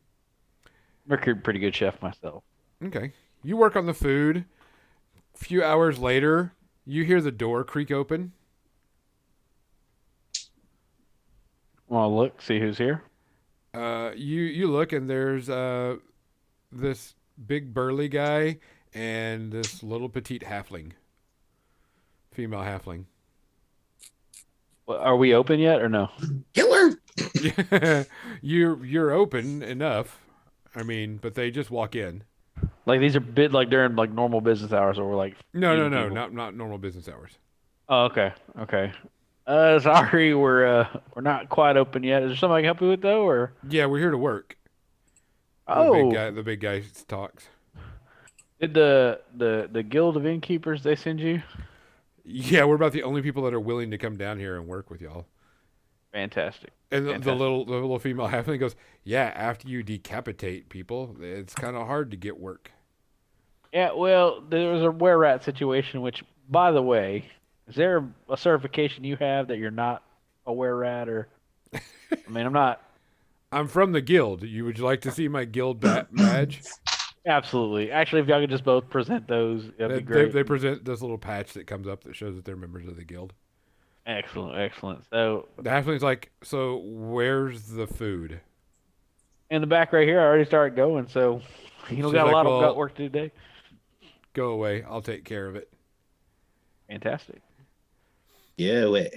I'm a pretty good chef myself. Okay. You work on the food. A few hours later, you hear the door creak open. Well, look, see who's here. You look, and there's this big burly guy and this little petite halfling. Female halfling. Well, are we open yet or no? Killer! You're open enough. I mean, but they just walk in. Like these are bid like during like normal business hours, or we're like No, feeding people? not normal business hours. Oh, okay, okay. Sorry, we're not quite open yet. Is there something I can help you with though, or? Yeah, we're here to work. Oh, The big guy talks. did the Guild of Innkeepers they send you? Yeah, we're about the only people that are willing to come down here and work with y'all. Fantastic. And the Fantastic. little female halfling goes, "Yeah, after you decapitate people, it's kind of hard to get work." Yeah, well, there was a were rat situation, which, by the way, is there a certification you have that you're not a were rat, or? I mean, I'm not. I'm from the guild. Would you like to see my guild badge? Absolutely. Actually, if y'all could just both present those, that'd be great. They present this little patch that comes up that shows that they're members of the guild. Excellent, excellent. So, The halfling's like, "So where's the food?" in the back right here, I already started going, so you She's got a like, lot of "Well, got work to do today. Go away. I'll take care of it." Fantastic. Yeah, way.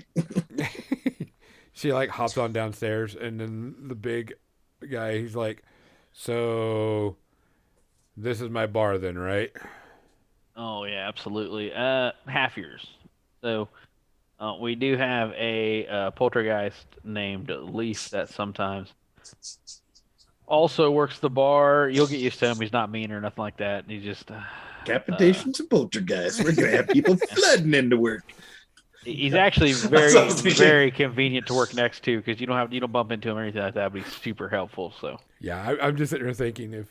She like hops on downstairs, and then the big guy, he's like, "So this is my bar then, right?" Oh yeah, absolutely. Half years. So, we do have a poltergeist named Leaf that sometimes also works the bar. You'll get used to him. He's not mean or nothing like that. He's just Capitations and poltergeists. We're gonna have people flooding into work. he's actually That's what I was thinking. very convenient to work next to because you don't bump into him or anything like that. But he's super helpful. So Yeah, I'm just sitting here thinking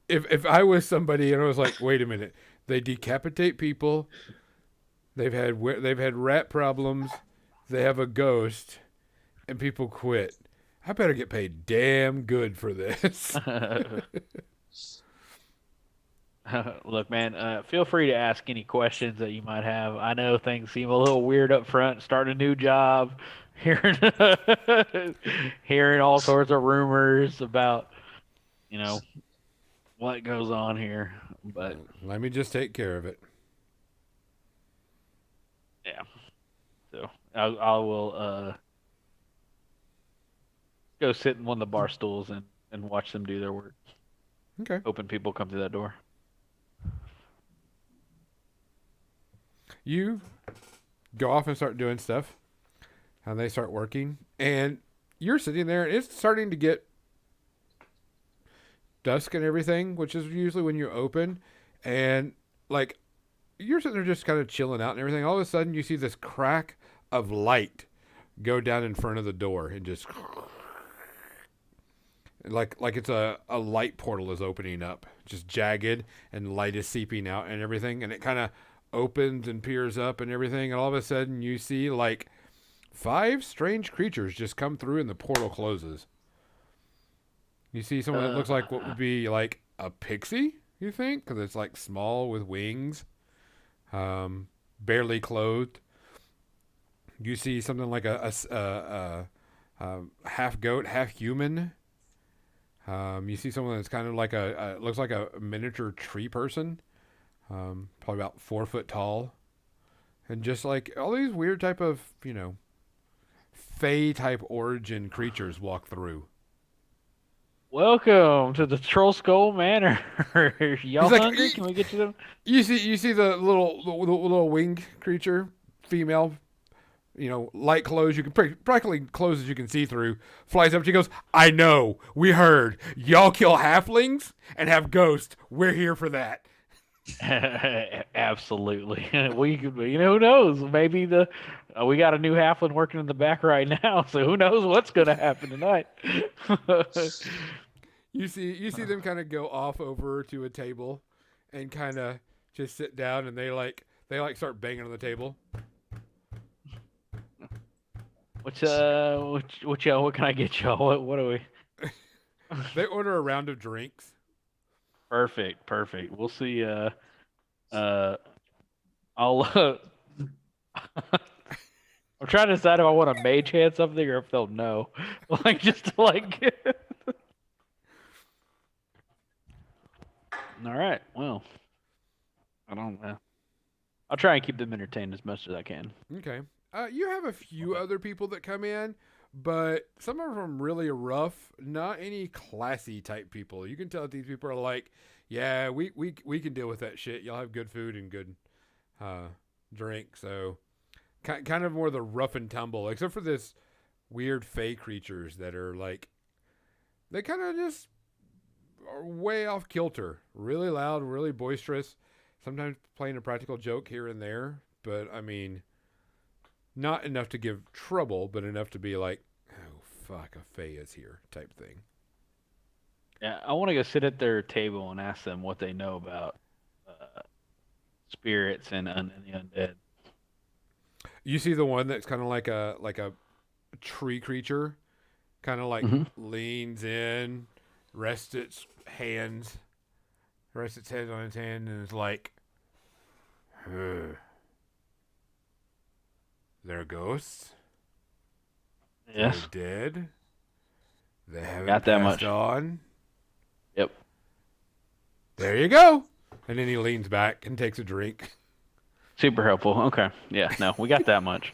if I was somebody and I was like, "Wait a minute, they decapitate people. They've had rat problems. They have a ghost, and people quit. I better get paid damn good for this." look, man, feel free to ask any questions that you might have. I know things seem a little weird up front, starting a new job, hearing hearing all sorts of rumors about, what goes on here. But Let me just take care of it. yeah, so I will go sit in one of the bar stools and watch them do their work, Okay. hoping people come through that door. You go off and start doing stuff, and they start working, and you're sitting there, and it's starting to get dusk and everything, which is usually when you open, and like you're sitting there just kind of chilling out and everything. All of a sudden, you see this crack of light go down in front of the door, and just like it's a light portal is opening up, just jagged, and light is seeping out and everything, and it kind of opens and peers up and everything, and all of a sudden you see like 5 strange creatures just come through, and the portal closes. You see someone that looks like what would be like a pixie, you think, because it's like small with wings, barely clothed. You see something like a half goat, half human. You see someone that's kind of like looks like a miniature tree person, probably about 4 foot tall, and just like all these weird type of fae type origin creatures walk through. Welcome to the Troll Skull Manor. Y'all He's like, hungry? Can we get you them? You see the little winged creature, female, light clothes. You can practically clothes as you can see through. Flies up. She goes, "I know. We heard. Y'all kill halflings and have ghosts. We're here for that." Absolutely. Who knows? Maybe we got a new halfling working in the back right now, so who knows what's going to happen tonight? You see them kind of go off over to a table, and kind of just sit down, and they start banging on the table. What y'all? What can I get y'all? What are we? They order a round of drinks. Perfect. We'll see. I'll. I'm trying to decide if I want to mage hand something or if they'll know. All right. Well, I don't know. I'll try and keep them entertained as much as I can. Okay. You have a few other people that come in, but some of them really rough. Not any classy type people. You can tell that these people are like, yeah, we can deal with that shit. Y'all have good food and good drink. So kind of more the rough and tumble, except for this weird fey creatures that are like, they kind of just are way off kilter. Really loud, really boisterous. Sometimes playing a practical joke here and there, but I mean, not enough to give trouble, but enough to be like, oh fuck, a fey is here type thing. Yeah, I want to go sit at their table and ask them what they know about spirits and the undead. You see the one that's kind of like a tree creature, kind of like leans in, rests its head on its hand, and is like, they're ghosts. Yes. They're dead. They haven't Got that passed much. on. Yep. There you go. And then he leans back and takes a drink. Super helpful. Okay. Yeah. No, we got that much.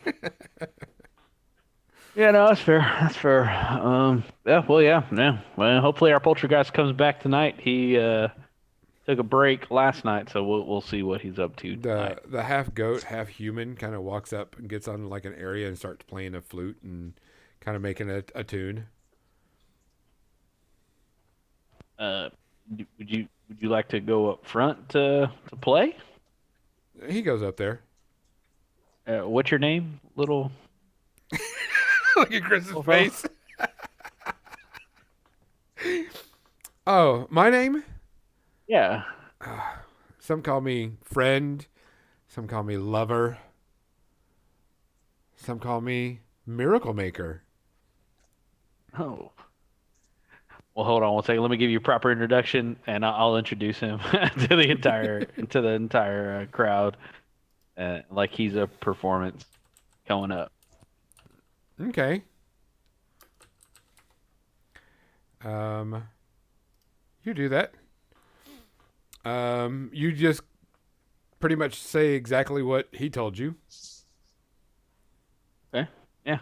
Yeah. No, that's fair. That's fair. Yeah. Well. Yeah. Yeah. Well, hopefully our poltergeist comes back tonight. He took a break last night, so we'll see what he's up to tonight. The half goat, half human kind of walks up and gets on like an area and starts playing a flute and kind of making a tune. Would you like to go up front to play? He goes up there. What's your name, little? Look at Chris's Well, face. Oh, my name? Yeah. Some call me friend. Some call me lover. Some call me miracle maker. Oh. Well, hold on one second. Let me give you a proper introduction, and I'll introduce him to the entire crowd, like he's a performance coming up. Okay. You do that. You just pretty much say exactly what he told you. Okay. Yeah.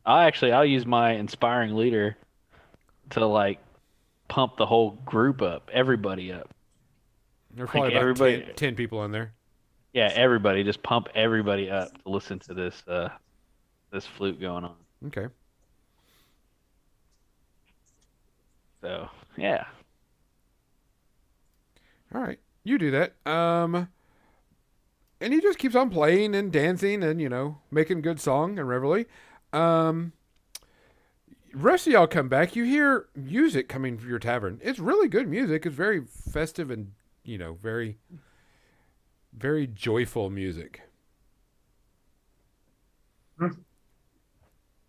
I'll use my inspiring leader to like pump the whole group up, everybody up. There's Like probably about everybody- 10 people in there. Yeah, everybody just pump everybody up to listen to this this flute going on. Okay. So yeah. All right. You do that. And he just keeps on playing and dancing and, making good song and reveille. Rest of y'all come back. You hear music coming from your tavern. It's really good music. It's very festive and, very, very joyful music.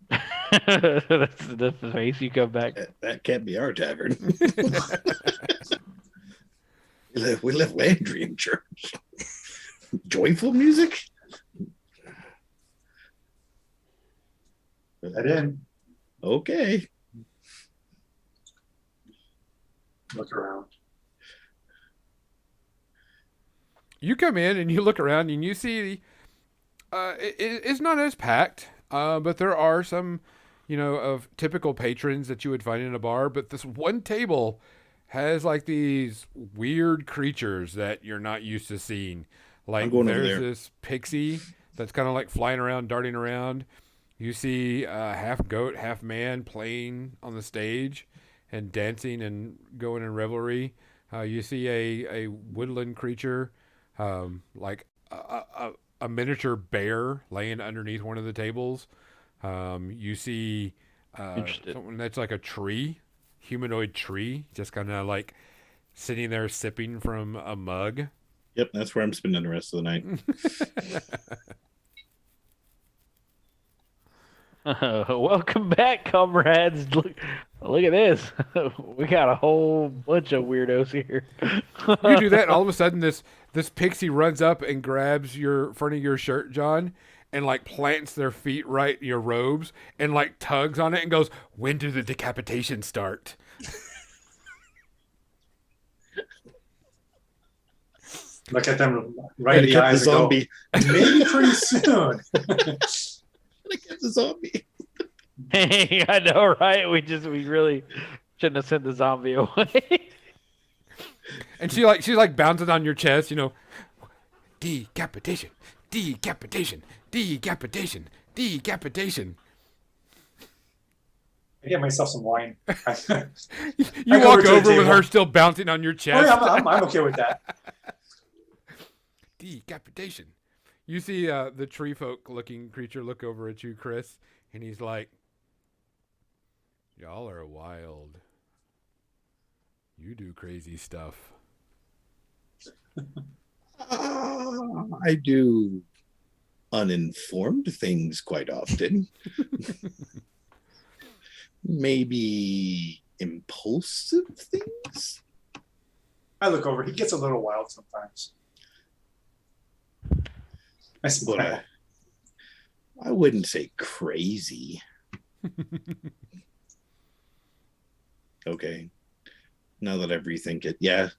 That's the face you come back. That can't be our tavern. we left Landry in church. Joyful music? Head in, Okay. look around. You come in and you look around and you see it's not as packed, but there are some, of typical patrons that you would find in a bar. But this one table has like these weird creatures that you're not used to seeing. Like I'm going over there's there. this pixie that's kind of like flying around, darting around. You see half goat, half man playing on the stage and dancing and going in revelry. You see a woodland creature, like a miniature bear laying underneath one of the tables. You see Interested. something that's like a tree, humanoid tree, just kind of like sitting there sipping from a mug. Yep, that's where I'm spending the rest of the night. Welcome back, comrades. Look at this. We got a whole bunch of weirdos here. You do that, and all of a sudden, this pixie runs up and grabs your front of your shirt, John, and like plants their feet right in your robes, and like tugs on it and goes, "When do the decapitations start?" Look at them right in Gotta the catch the eyes and go, zombie. maybe pretty soon. Gotta catch the zombie. I know, right? We really shouldn't have sent the zombie away. And she's like bouncing on your chest, decapitation, decapitation, decapitation, decapitation. I get myself some wine. You I go walk to the over with her table. still bouncing on your Oh, chest. yeah, I'm okay with that. Decapitation. You see the tree folk looking creature look over at you, Chris, and he's like, y'all are wild. You do crazy stuff. I do uninformed things quite often. Maybe impulsive things? I look over. He gets a little wild sometimes. I smile. But I wouldn't say crazy. Okay. Now that I've rethink it, yeah,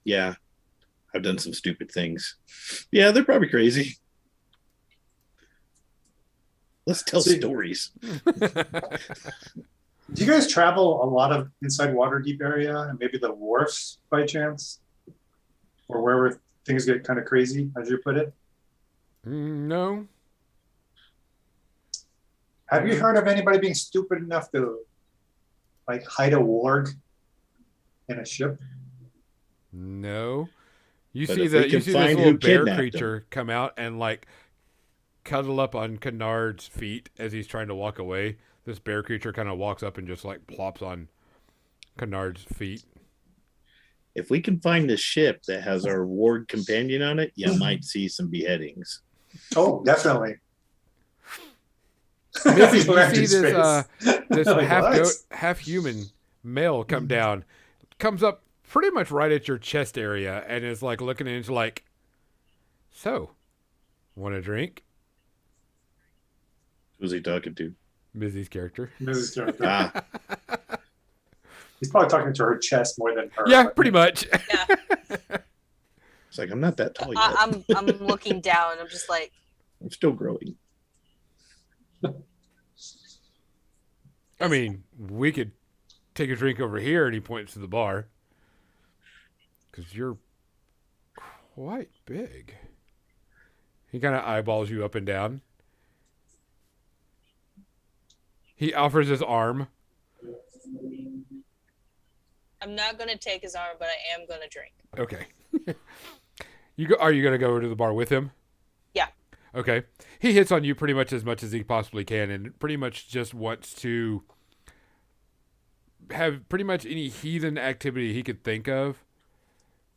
I've done some stupid things. Yeah, they're probably crazy. Let's tell stories. Do you guys travel a lot of inside Waterdeep area and maybe the wharfs by chance? Or wherever things get kind of crazy, as you put it? No. Have you heard of anybody being stupid enough to like hide a warg in a ship? No. You But see if we you can see this find little who bear kidnapped creature come out and like cuddle up on Kennard's feet as he's trying to walk away. This bear creature kind of walks up and just like plops on Kennard's feet. If we can find the ship that has our ward companion on it, you might see some beheadings. Oh, definitely. Missy, you Laughed see his this face. this Like, half what? goat, half human male come down, comes up pretty much right at your chest area, and is like looking at you like, so, want a drink? Who's he talking to? Missy's character. Mrs. Jones. Ah, He's probably talking to her chest more than her. Yeah, pretty much. Yeah. it's like I'm not that tall yet. I'm looking down. I'm just like, I'm still growing. I mean, we could take a drink over here, and he points to the bar. Because you're quite big. He kind of eyeballs you up and down. He offers his arm. I'm not gonna take his arm, but I am gonna drink. Okay. Are you going to go over to the bar with him? Yeah. Okay. He hits on you pretty much as he possibly can, and pretty much just wants to have pretty much any heathen activity he could think of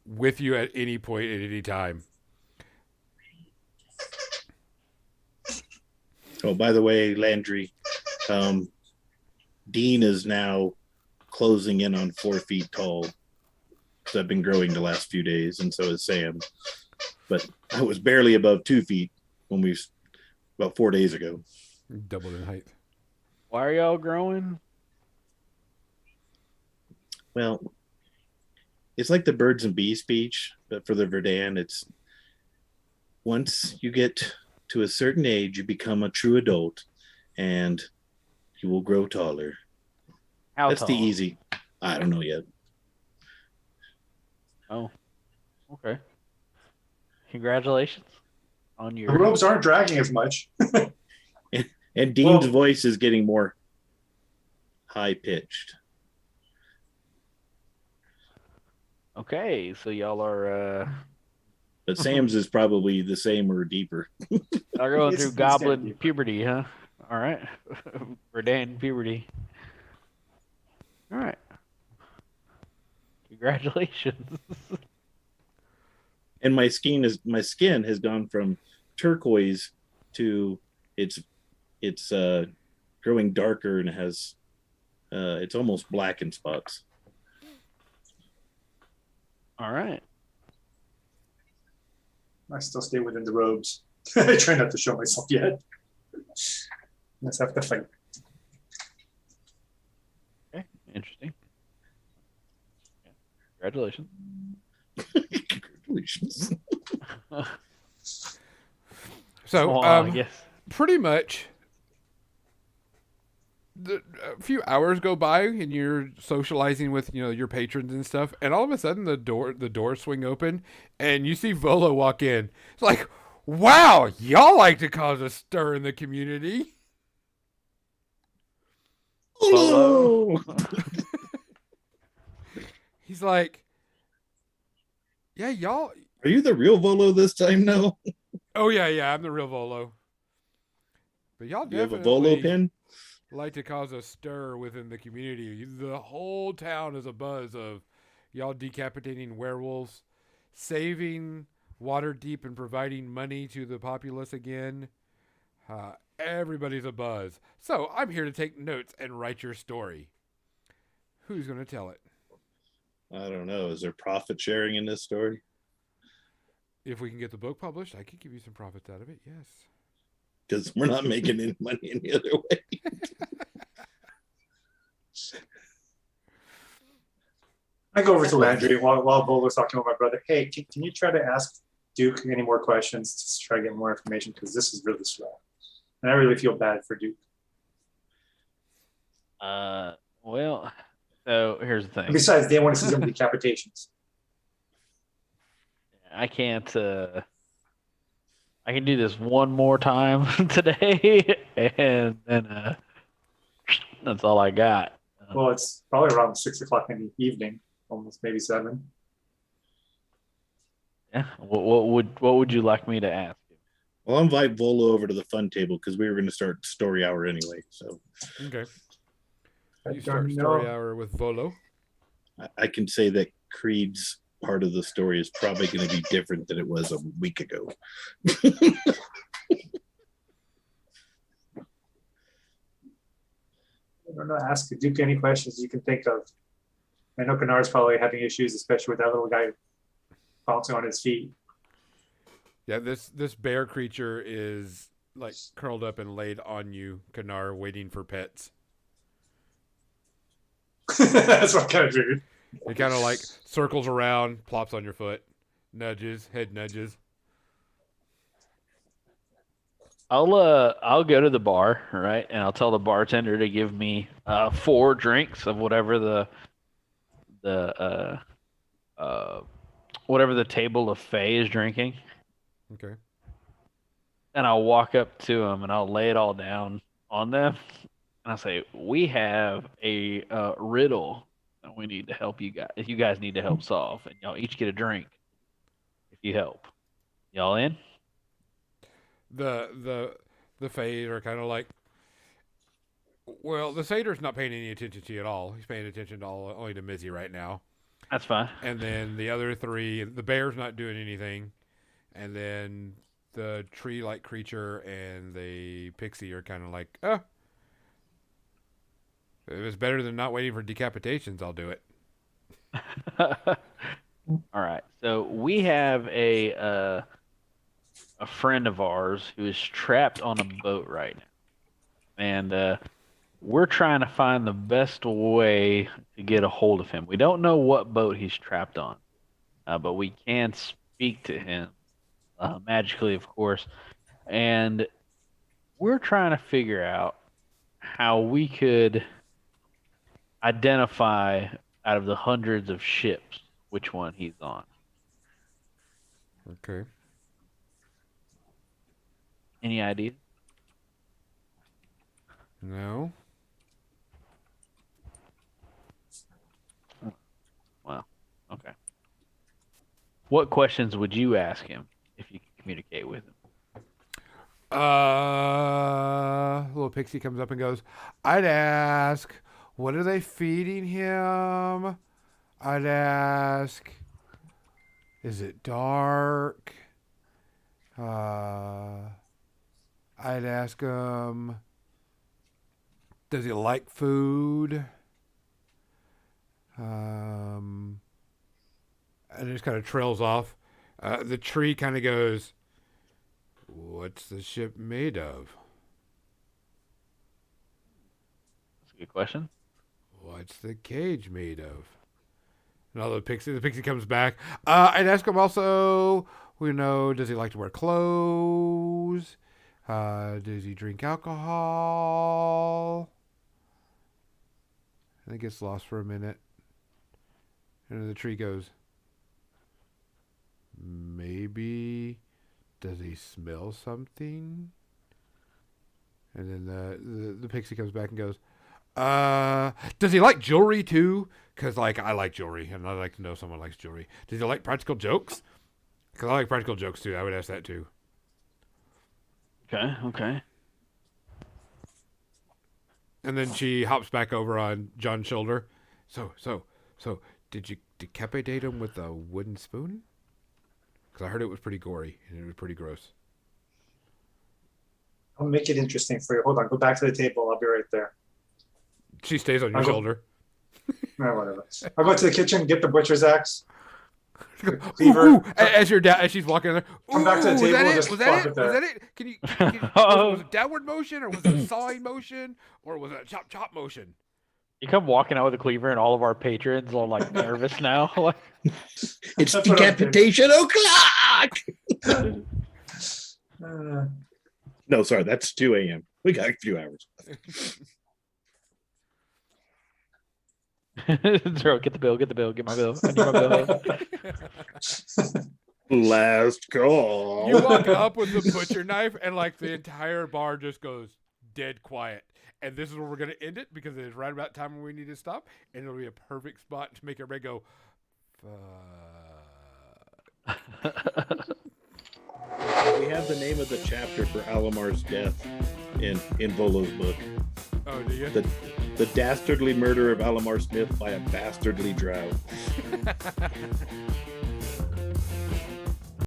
with you at any point at any time. Oh, by the way, Landry, Dean is now closing in on 4 feet tall. So I've been growing the last few days, and so is Sam. But I was barely above 2 feet about 4 days ago. Doubled in height. Why are y'all growing? Well, it's like the birds and bees speech, but for the Verdan, it's once you get to a certain age, you become a true adult, and you will grow taller. How That's tall? the easy. I don't know yet. Oh, okay. Congratulations on The your. robes aren't dragging as much. And Dean's Well- voice is getting more high pitched. Okay, so y'all are But Sam's is probably the same or deeper. y'all going It's- through it's goblin getting deeper. puberty, huh? All right, Verdan puberty. All right. Congratulations. And my skin has gone from turquoise to it's growing darker and has it's almost black in spots. All right. I still stay within the robes. I try not to show myself yet. Let's have to fight. Okay. Interesting. Yeah. Congratulations. Congratulations. So, Well, yes. pretty much A few hours go by and you're socializing with your patrons and stuff, and all of a sudden the doors swing open and you see Volo walk in. It's like, wow, y'all like to cause a stir in the community. Volo. He's like, yeah, y'all. Are you the real Volo this time now? Oh yeah, I'm the real Volo. But y'all Do you have a Volo definitely pin? like to cause a stir within the community. The whole town is a buzz of y'all decapitating werewolves, saving Waterdeep, and providing money to the populace again. Everybody's a buzz. So I'm here to take notes and write your story. Who's going to tell it? I don't know. Is there profit sharing in this story? If we can get the book published, I could give you some profits out of it, yes. Because we're not making any money any other way. I go over to Landry while Volo's talking with my brother. Hey, can you try to ask Duke any more questions to try to get more information? Because this is really slow. And I really feel bad for Duke. Well, so here's the And thing. besides, they want to see some decapitations. I can't. I can do this one more time today, and then that's all I got. Well, it's probably around 6 o'clock in the evening, almost maybe 7. Yeah. What would you like me to ask you? Well, I'll invite Volo over to the fun table because we were going to start story hour anyway. So Okay. I You start don't story know. hour with Volo. I can say that Creed's part of the story is probably going to be different than it was a week ago. I don't know. Ask Duke any questions you can think of. I know Kennard's probably having issues, especially with that little guy bouncing on his feet. Yeah, this bear creature is like curled up and laid on you, Kanar, waiting for pets. That's what I kind of figured. It kind of like circles around, plops on your foot, nudges, head nudges. I'll go to the bar, right, and I'll tell the bartender to give me 4 drinks of whatever whatever the table of Fae is drinking, Okay. and I'll walk up to them and I'll lay it all down on them, and I say, "We have a riddle that we need to help you guys. If you guys need to help solve, and y'all each get a drink if you help. Y'all in?" The Fade are kind of like, well, the Satyr's not paying any attention to you at all. He's paying attention to only to Mizzy right now. That's fine. And then the other 3, the bear's not doing anything. And then the tree-like creature and the pixie are kind of like, if it's better than not waiting for decapitations, I'll do it. All right. So we have a friend of ours who is trapped on a boat right now, and we're trying to find the best way to get a hold of him. We don't know what boat he's trapped on, but we can speak to him magically, of course, and we're trying to figure out how we could identify out of the hundreds of ships which one he's on. Okay. Any ideas? No. Well, okay. What questions would you ask him if you could communicate with him? Little pixie comes up and goes, I'd ask, what are they feeding him? I'd ask, is it dark? I'd ask him, does he like food? And it just kind of trails off. The tree kind of goes, what's the ship made of? That's a good question. What's the cage made of? And all the pixie comes back. I'd ask him also, does he like to wear clothes? Does he drink alcohol? And it gets lost for a minute. And then the tree goes, maybe, does he smell something? And then the pixie comes back and goes, does he like jewelry too? Because, like, I like jewelry, and I'd like to know if someone likes jewelry. Does he like practical jokes? Because I like practical jokes too. I would ask that too. Okay. And then she hops back over on John's shoulder. So, did Kepe date him with a wooden spoon? Because I heard it was pretty gory and it was pretty gross. I'll make it interesting for you. Hold on, go back to the table. I'll be right there. She stays on your I'll go- shoulder. No, whatever. I'll go to the kitchen, get the butcher's axe. the Ooh, cleaver. ooh, as she's walking in there. Come back to the Ooh, table and Was just that plop it? it there. Was that it? Can you was it downward motion, or was it a sawing motion, or was it a chop motion? You come walking out with a cleaver, and all of our patrons are like nervous now. Like, It's That's what I'm decapitation o'clock. Uh, No, sorry, that's 2 a.m. We got a few hours. Zero, get the bill, get my bill. I need my bill. Last call. You walk up with the butcher knife, and like the entire bar just goes dead quiet. And this is where we're going to end it because it is right about time when we need to stop, and it'll be a perfect spot to make everybody go, fuck. We have the name of the chapter for Alamar's death in Volo's book. Oh, do you? The dastardly murder of Alamar Smith by a bastardly drow.